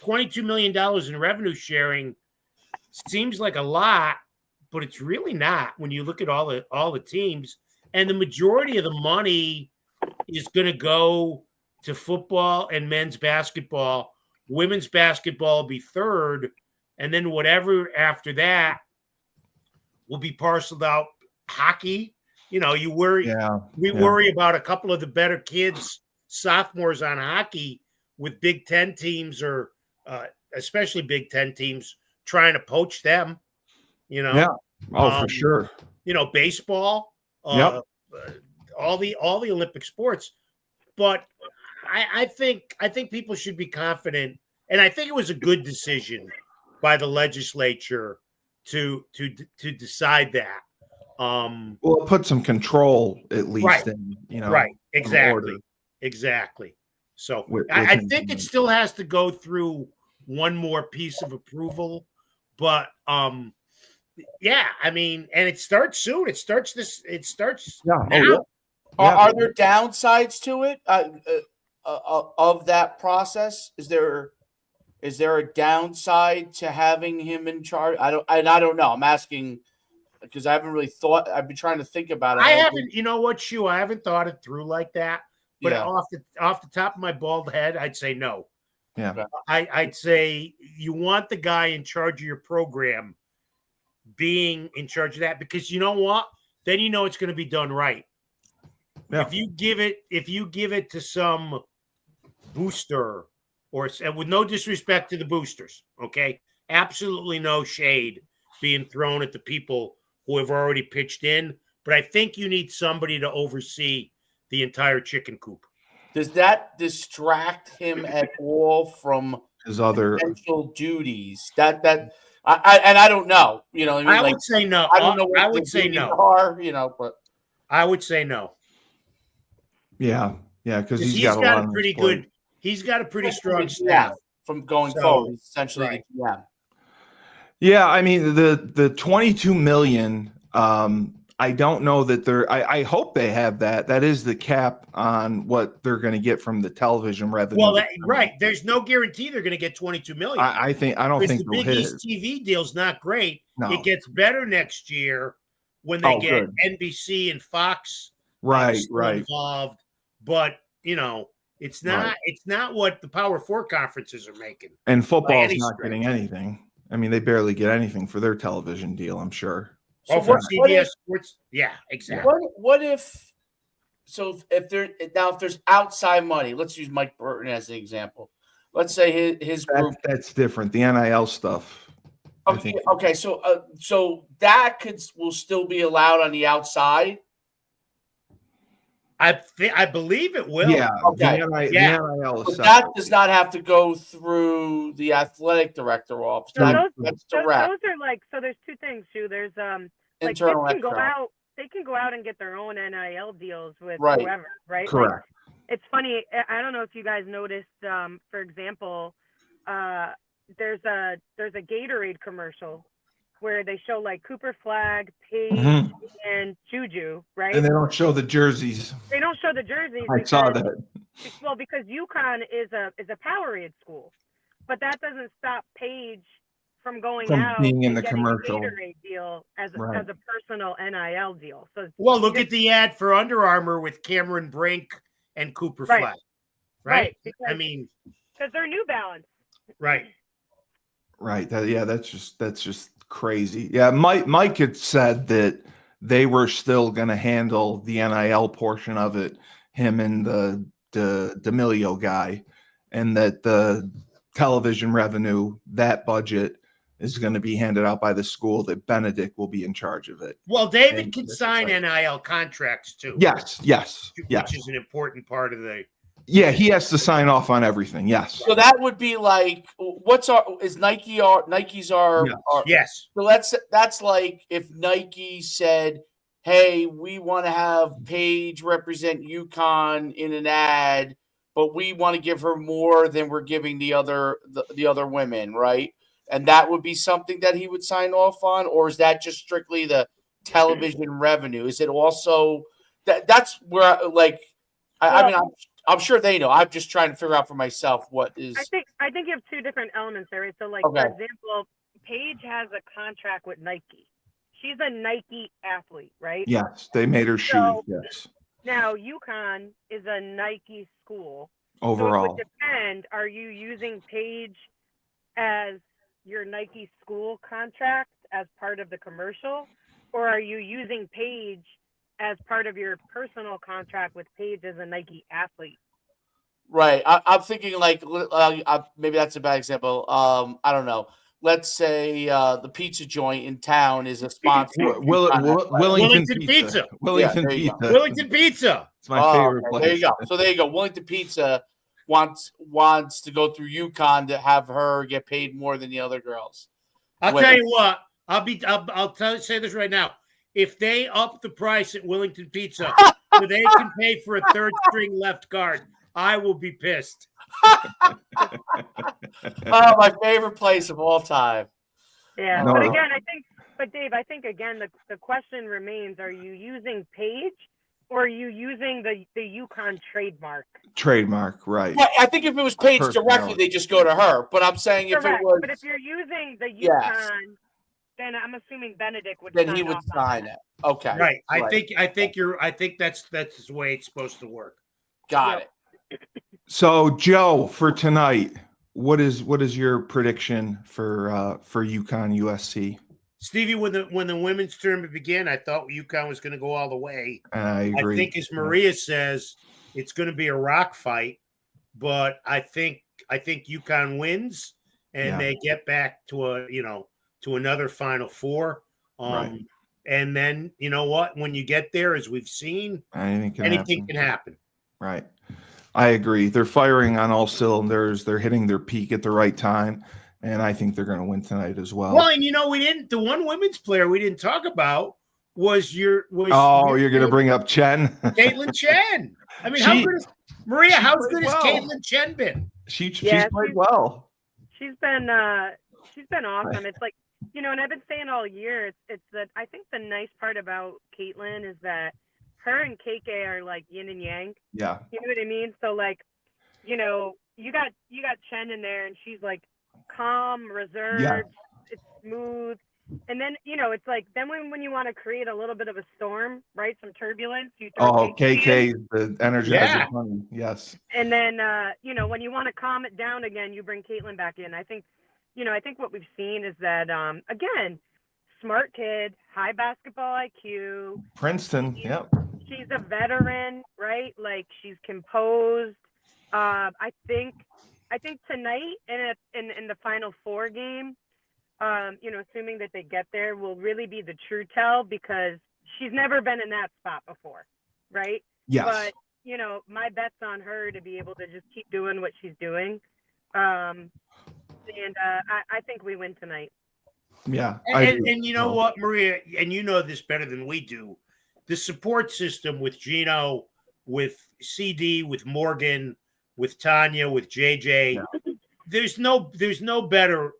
$22 million in revenue sharing seems like a lot, but it's really not when you look at all the teams. And the majority of the money is going to go to football and men's basketball. Women's basketball will be third, and then whatever after that will be parceled out. Hockey, you worry. Yeah, we worry about a couple of the better kids, sophomores on hockey, with Big Ten teams or especially Big Ten teams trying to poach them. Yeah. Oh, for sure. Baseball. All the Olympic sports. But I think people should be confident, and I think it was a good decision by the legislature to decide that. Well, it put some control at least Right. in, Right. Exactly. order. Exactly. So With I think it still has to go through one more piece of approval, but yeah, I mean, and it starts soon. It starts Yeah. now. Are there downsides to it of that process? Is there a downside to having him in charge? I don't know. I'm asking because I haven't really thought. I've been trying to think about it. I haven't. You know what, Shu? I haven't thought it through like that. But Yeah. off the top of my bald head, I'd say no. Yeah. I'd say you want the guy in charge of your program being in charge of that, because you know what? Then it's going to be done right. Yeah. If you give it to some booster, and with no disrespect to the boosters, okay? Absolutely no shade being thrown at the people who have already pitched in, but I think you need somebody to oversee the entire chicken coop. Does that distract him at all from His other potential duties? I don't know. I would say no. I don't know what I would the say duties no. are, but I would say no. Yeah, because He's got got a pretty good. He's got a pretty strong staff from going So, forward. He's essentially right. the GM. Yeah, I mean the 22 million. I don't know that I hope they have that. That is the cap on what they're going to get from the television revenue. Well, right. There's no guarantee they're going to get 22 million. I don't think the they'll Big hit East it. TV deal's not great. No. It gets better next year when they get good. NBC and Fox Right. involved. But it's not. Right. It's not what the Power Four conferences are making. And football's any not stretch. getting anything. I mean, they barely get anything for their television deal, I'm sure. So for what CBS if- Sports, yeah, exactly. What if? So if there's outside money, let's use Mike Burton as an example. Let's say his group. That's different. The NIL stuff. I think. Okay, so that will still be allowed on the outside. I believe it will. Yeah. Okay. The NIL is But separate. that does not have to go through the athletic director office. So That's those direct. are like, so there's two things, Shu. There's like Internal, kids can go external. out, they can go out and get their own NIL deals with Right. whoever, right? Correct. Like, it's funny. I don't know if you guys noticed. For example, there's a Gatorade commercial where they show like Cooper Flag, Paige, and Juju, right? And they don't show the jerseys. They don't show the jerseys. I saw that. Well, because UConn is a Powerade school, but that doesn't stop Paige from going From out being in and the getting commercial. a Gatorade deal as Right. a personal NIL deal. So Well, look at the ad for Under Armour with Cameron Brink and Cooper Right. Flag. Right. because, I mean, because they're New Balance. right. Right. That's just crazy. Yeah. Mike had said that they were still going to handle the NIL portion of it, him and the D'Amelio guy, and that the television revenue, that budget, is going to be handed out by the school, that Benedict will be in charge of it. Well, David And can that's sign exciting. NIL contracts too. Yes. Which is an important part of the. Yeah, he has to sign off on everything. Yes. So that would be like, Nike's our. Yes. So that's like if Nike said, "Hey, we want to have Paige represent UConn in an ad, but we want to give her more than we're giving the other women, right?" And that would be something that he would sign off on, or is that just strictly the television revenue? Is it also that's where I'm sure they know. I'm just trying to figure out for myself what is. I think you have two different elements there. Right? So, like Okay. for example, Paige has a contract with Nike. She's a Nike athlete, right? Yes, they made her shoes. Yes, Now UConn is a Nike school. So it overall. would depend. Are you using Paige as your Nike school contract as part of the commercial, or are you using Paige as part of your personal contract with Paige as a Nike athlete? Right. I'm thinking like maybe that's a bad example. I don't know. Let's say the pizza joint in town is a sponsor. of Wellington Pizza. Wellington there you go. Pizza. Wellington Pizza. It's my favorite Okay, place. there you go. So there you go. Wellington Pizza wants to go through UConn to have her get paid more than the other girls. I'll tell you what. Say this right now. If they up the price at Wellington Pizza so they can pay for a third string left guard, I will be pissed. Oh, my favorite place of all time. Yeah, No. but again, Dave, I think again the question remains: are you using Paige or are you using the UConn trademark? Trademark, right? Yeah, I think if it was Paige directly, Personality. they just go to her. But I'm saying if Correct. it was, But if you're using the UConn, Yes. then I'm assuming Benedict would. then sign he would off on sign that. it. Okay. Right. I think that's the way it's supposed to work. Got it. So, Joe, for tonight, what is your prediction for UConn USC? Stevie, when the women's tournament began, I thought UConn was going to go all the way. I agree. I think, as Maria says, it's going to be a rock fight, but I think UConn wins and they get back to another Final Four. Right. And then you know what? When you get there, as we've seen, anything can happen. Right. I agree. They're firing on all cylinders. They're hitting their peak at the right time, and I think they're going to win tonight as well. Well, and we didn't. The one women's player we didn't talk about was you're going to bring up Chen, Caitlin Chen. I mean, how good is Maria? How good has Caitlin Chen been? She's played well. She's been awesome. It's like, and I've been saying all year, it's that I think the nice part about Caitlin is that her and KK are like yin and yang. Yeah. You know what I mean? So like, you got Chen in there and she's like calm, reserved, it's smooth. And then, it's like then when you want to create a little bit of a storm, right? Some turbulence, you throw KK, the energizer bunny. Yes. And then when you want to calm it down again, you bring Caitlin back in. I think what we've seen is that again, smart kid, high basketball IQ. Princeton, She's a veteran, right? Like she's composed. I think tonight in the Final Four game, assuming that they get there, will really be the true tell because she's never been in that spot before, right? Yes. But my bet's on her to be able to just keep doing what she's doing, and I think we win tonight. Yeah. And you know what, Maria, and you know this better than we do. The support system with Gino, with CD, with Morgan, with Tanya, with JJ, there's no better.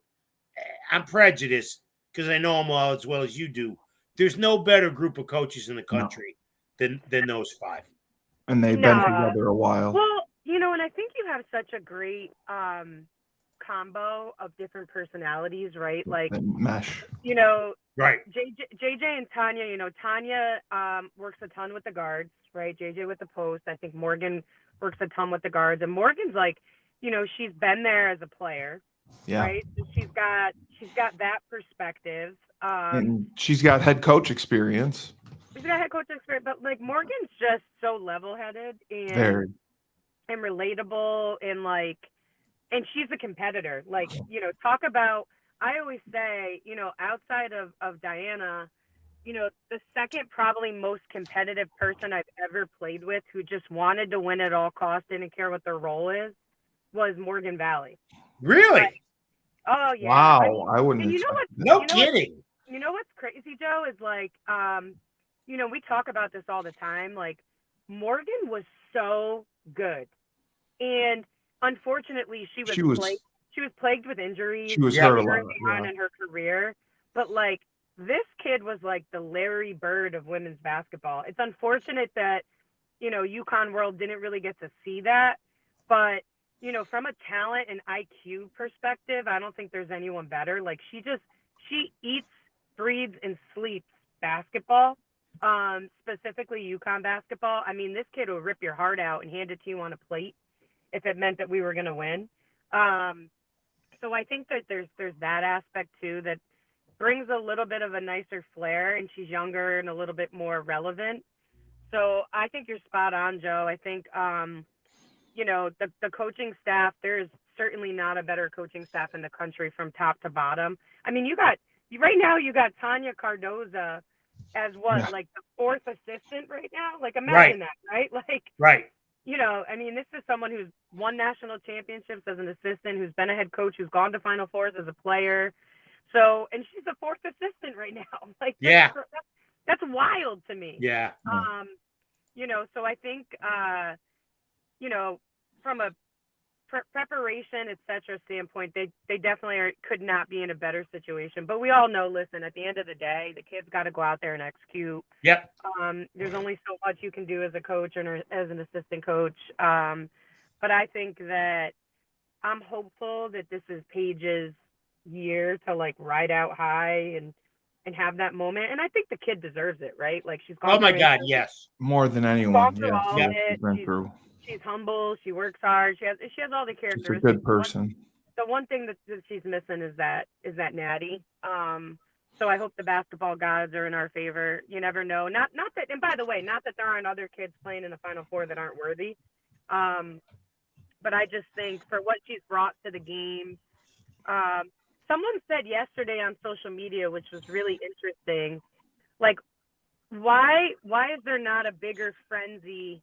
I'm prejudiced because I know them all as well as you do. There's no better group of coaches in the country than those five. And they've been together a while. Well, and I think you have such a great combo of different personalities, right? Like mesh. Right. JJ and Tanya, Tanya works a ton with the guards, right? JJ with the post. I think Morgan works a ton with the guards. And Morgan's like, she's been there as a player. Yeah. Right. So she's got that perspective. And she's got head coach experience. She's got head coach experience, but like Morgan's just so level-headed and relatable and she's a competitor. Like, talk about. I always say, outside of Diana, the second probably most competitive person I've ever played with who just wanted to win at all costs, didn't care what their role is, was Morgan Valley. Really? Oh yeah. Wow, I wouldn't. Kidding. What's crazy, Joe, is like, we talk about this all the time. Like, Morgan was so good, and unfortunately, she was plagued with injuries. She was hurt a lot on in her career, but like this kid was like the Larry Bird of women's basketball. It's unfortunate that UConn world didn't really get to see that. But, from a talent and IQ perspective, I don't think there's anyone better. Like, she eats, breathes, and sleeps basketball, specifically UConn basketball. I mean, this kid will rip your heart out and hand it to you on a plate if it meant that we were going to win. So I think that there's that aspect too that brings a little bit of a nicer flair, and she's younger and a little bit more relevant. So I think you're spot on, Joe. I think, the coaching staff, there's certainly not a better coaching staff in the country from top to bottom. I mean, right now you got Tanya Cardoza as like the fourth assistant right now. Like, imagine that, right? Like, right. I mean, this is someone who's won national championships as an assistant, who's been a head coach, who's gone to Final Fours as a player. So, and she's a fourth assistant right now. Like, that's wild to me. Yeah. So I think, from a preparation, et cetera, standpoint, they definitely could not be in a better situation. But we all know, listen, at the end of the day, the kids got to go out there and execute. Yep. There's only so much you can do as a coach or as an assistant coach. But I think that I'm hopeful that this is Paige's year to like ride out high and have that moment. And I think the kid deserves it, right? Like, she's gone. Oh my God, yes. More than anyone. She's humble. She works hard. She has all the characteristics. She's a good person. The one thing that she's missing is that natty. So I hope the basketball gods are in our favor. You never know. Not that, and by the way, not that there aren't other kids playing in the Final Four that aren't worthy. But I just think for what she's brought to the game, someone said yesterday on social media, which was really interesting, like, why is there not a bigger frenzy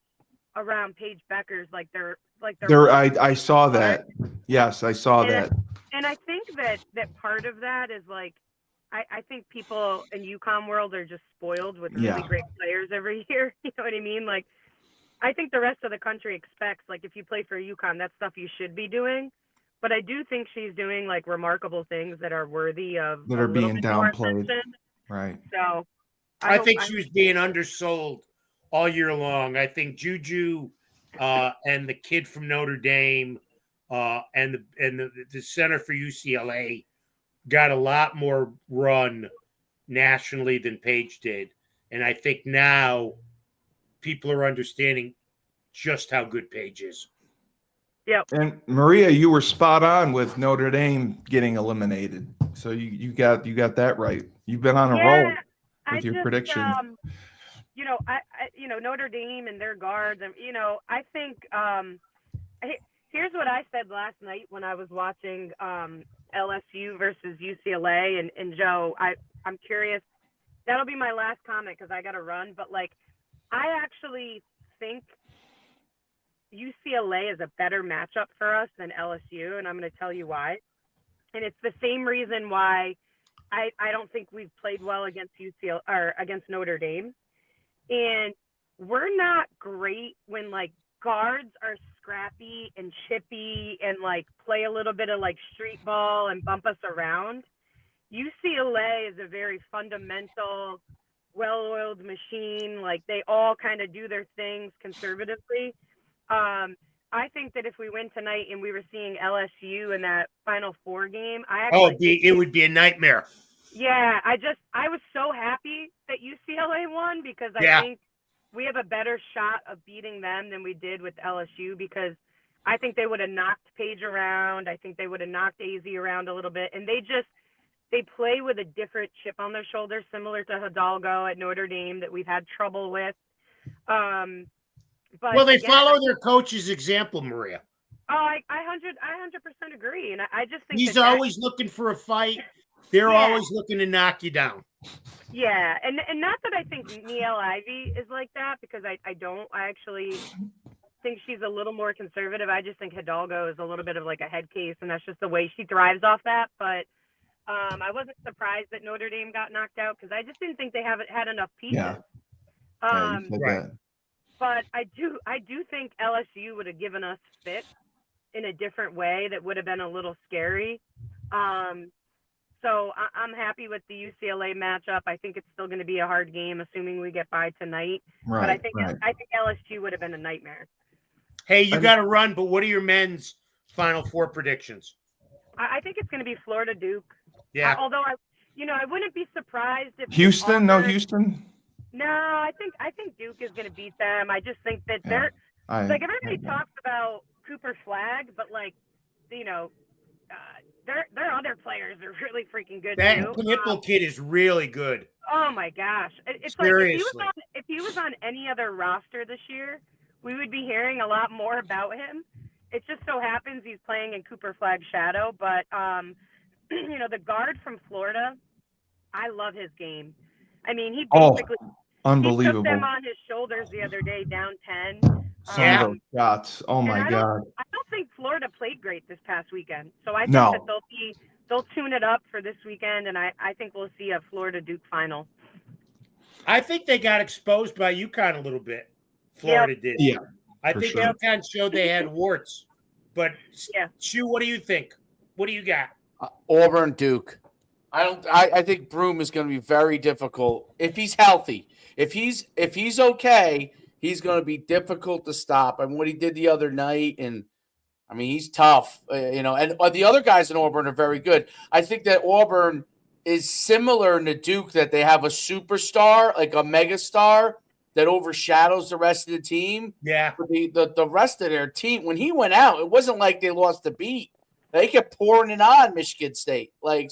around Paige Beckers? I saw that. Yes, I saw that. And I think that part of that is like, I think people in UConn world are just spoiled with really great players every year. You know what I mean? Like, I think the rest of the country expects, like, if you play for UConn, that's stuff you should be doing. But I do think she's doing like remarkable things that are worthy of that are being downplayed. Right. So I think she was being undersold all year long. I think Juju and the kid from Notre Dame and the center for UCLA got a lot more run nationally than Paige did. And I think now people are understanding just how good Paige is. Yep. And Maria, you were spot on with Notre Dame getting eliminated. So you got that right. You've been on a roll with your prediction. Notre Dame and their guards, and I think here's what I said last night when I was watching LSU versus UCLA, and Joe, I'm curious. That'll be my last comment because I got to run. But like, I actually think UCLA is a better matchup for us than LSU, and I'm going to tell you why. And it's the same reason why I don't think we've played well against UCLA or against Notre Dame. And we're not great when like guards are scrappy and chippy and like play a little bit of like street ball and bump us around. UCLA is a very fundamental, well-oiled machine. Like, they all kind of do their things conservatively. I think that if we win tonight and we were seeing LSU in that Final Four game, it would be a nightmare. Yeah, I was so happy that UCLA won because I think we have a better shot of beating them than we did with LSU, because I think they would have knocked Paige around. I think they would have knocked AZ around a little bit, and they play with a different chip on their shoulder, similar to Hidalgo at Notre Dame that we've had trouble with. But they follow their coach's example, Maria. Oh, I 100% agree, and I just think he's always looking for a fight. They're always looking to knock you down. Yeah, and not that I think NIL Ivy is like that, because I don't. I actually think she's a little more conservative. I just think Hidalgo is a little bit of like a head case, and that's just the way she thrives off that. But I wasn't surprised that Notre Dame got knocked out because I just didn't think they haven't had enough pieces. Yeah. Right. But I do think LSU would have given us fit in a different way that would have been a little scary. So I'm happy with the UCLA matchup. I think it's still going to be a hard game, assuming we get by tonight. Right. But I think right. LSU would have been a nightmare. Hey, you got to run, but what are your men's Final Four predictions? I think it's going to be Florida Duke. Yeah. Although I wouldn't be surprised if Houston. No, Houston. No, I think Duke is going to beat them. I just think that everybody talks about Cooper Flag, but their other players are really freaking good that too. Knipple kid is really good. Oh my gosh, it's seriously. Like if he was on any other roster this year, we would be hearing a lot more about him. It just so happens he's playing in Cooper Flag's shadow, but the guard from Florida, I love his game. I mean, he basically unbelievable. He took them on his shoulders the other day, down 10. Some of those shots. Oh my God! I don't think Florida played great this past weekend, so I think that they'll tune it up for this weekend, and I think we'll see a Florida Duke final. I think they got exposed by UConn a little bit. Florida did. Yeah. I think UConn showed they had warts. But Shu, what do you think? What do you got? Auburn Duke. I think Broom is going to be very difficult if he's healthy. If he's okay, he's going to be difficult to stop. I mean, what he did the other night, and I mean, he's tough, and the other guys in Auburn are very good. I think that Auburn is similar to Duke, that they have a superstar, like a megastar, that overshadows the rest of the team. Yeah. But the rest of their team, when he went out, it wasn't like they lost the beat. They kept pouring it on Michigan State. I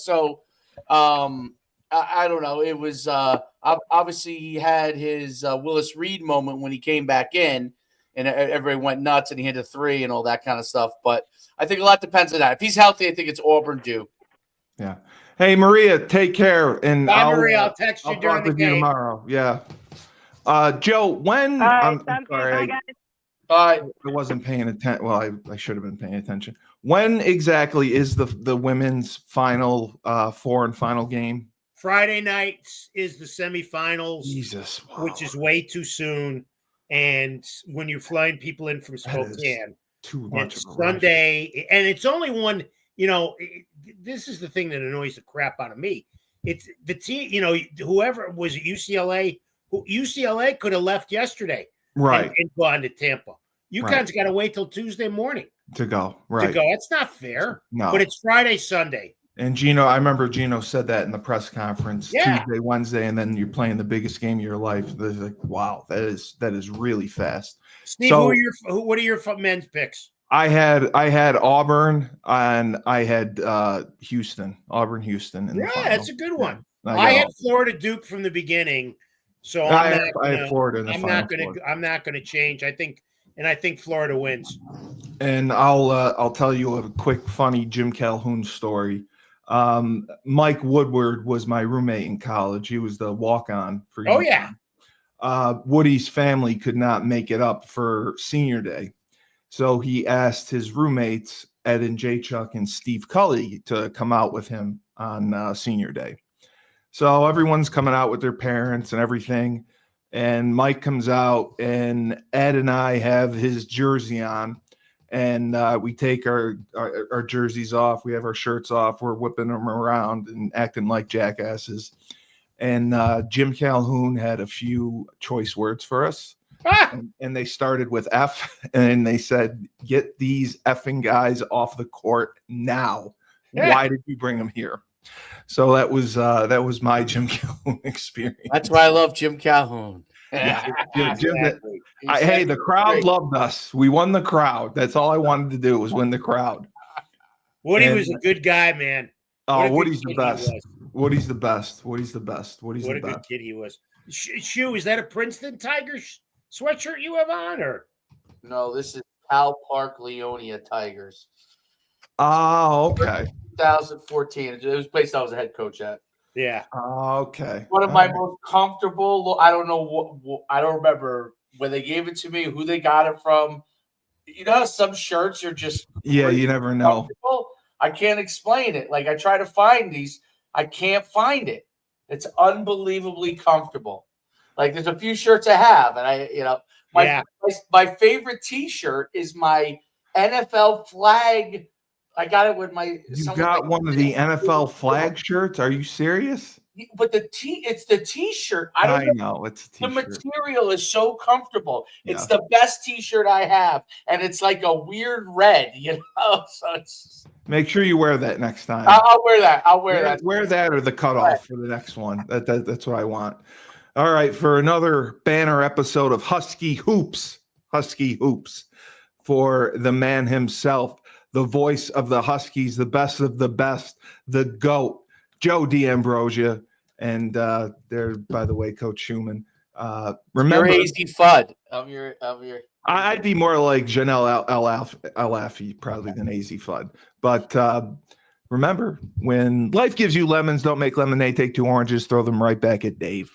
don't know. It was obviously he had his Willis Reed moment when he came back in, and everybody went nuts, and he hit a 3 and all that kind of stuff. But I think a lot depends on that. If he's healthy, I think it's Auburn Duke. Yeah. Hey, Maria, take care. And Maria, I'll text you during the game tomorrow. Yeah. Joe, when I'm sorry, guys. I wasn't paying attention. Well, I should have been paying attention. When exactly is the women's final four and final game? Friday nights is the semifinals. Jesus, wow. Which is way too soon. And when you're flying people in from Spokane, too much of a Sunday, and it's only one. This is the thing that annoys the crap out of me. It's the team. Whoever was at UCLA. UCLA could have left yesterday, right, and gone to Tampa. UConn's got to wait till Tuesday morning to go. Right, It's not fair. No, but it's Friday, Sunday. And Gino, I remember Gino said that in the press conference. Yeah. Tuesday, Wednesday, and then you're playing the biggest game of your life. There's like, wow, that is really fast. Steve, what are your men's picks? I had Auburn and I had Houston, Auburn, Houston. That's a good one. I had Florida Duke from the beginning. So I have Florida in the I'm not going to change. I think Florida wins. And I'll tell you a quick funny Jim Calhoun story. Mike Woodward was my roommate in college. He was the walk-on for UConn. Oh yeah. Woody's family could not make it up for senior day, so he asked his roommates Ed and J. Chuck and Steve Cully to come out with him on senior day. So everyone's coming out with their parents and everything. And Mike comes out, and Ed and I have his jersey on, and we take our jerseys off. We have our shirts off. We're whipping them around and acting like jackasses. And Jim Calhoun had a few choice words for us. And they started with F, and they said, "Get these effing guys off the court now. Why did you bring them here?" So that was my Jim Calhoun experience. That's why I love Jim Calhoun. Yeah. Hey, the crowd loved us. We won the crowd. That's all I wanted to do was win the crowd. Woody was a good guy, man. Oh, Woody's the best. Woody's the best. Woody's the best. Woody's what the a best. Good kid he was. Shu, is that a Princeton Tigers sweatshirt you have on, or? No, this is Cal Park Leonia Tigers. Oh, okay. 2014. It was a place I was a head coach at. Yeah. Okay. One of my most comfortable. I don't know what. I don't remember when they gave it to me, who they got it from. You know how some shirts are just. Yeah, you never know. I can't explain it. Like I try to find these, I can't find it. It's unbelievably comfortable. Like there's a few shirts I have, and my favorite T-shirt is my NFL flag I got it with my. You someone got like- one of the NFL flag shirts? Are you serious? But it's the T-shirt. I don't know. It's a The t-shirt. material is so comfortable. It's Yeah. the best T-shirt I have, and it's like a weird red, So it's. Make sure you wear that next time. I'll wear that. I'll wear that. Wear that or the cutoff for the next one. That's what I want. All right, for another banner episode of Husky Hoops, for the man himself, the voice of the Huskies, the best of the best, the GOAT, Joe D'Ambrosia, and there, by the way, Coach Schumann. Remember, You're AZ Fudd. I'm your. I'd be more like Janelle Alafi probably than AZ Fudd. But remember, when life gives you lemons, don't make lemonade. Take 2 oranges, throw them right back at Dave.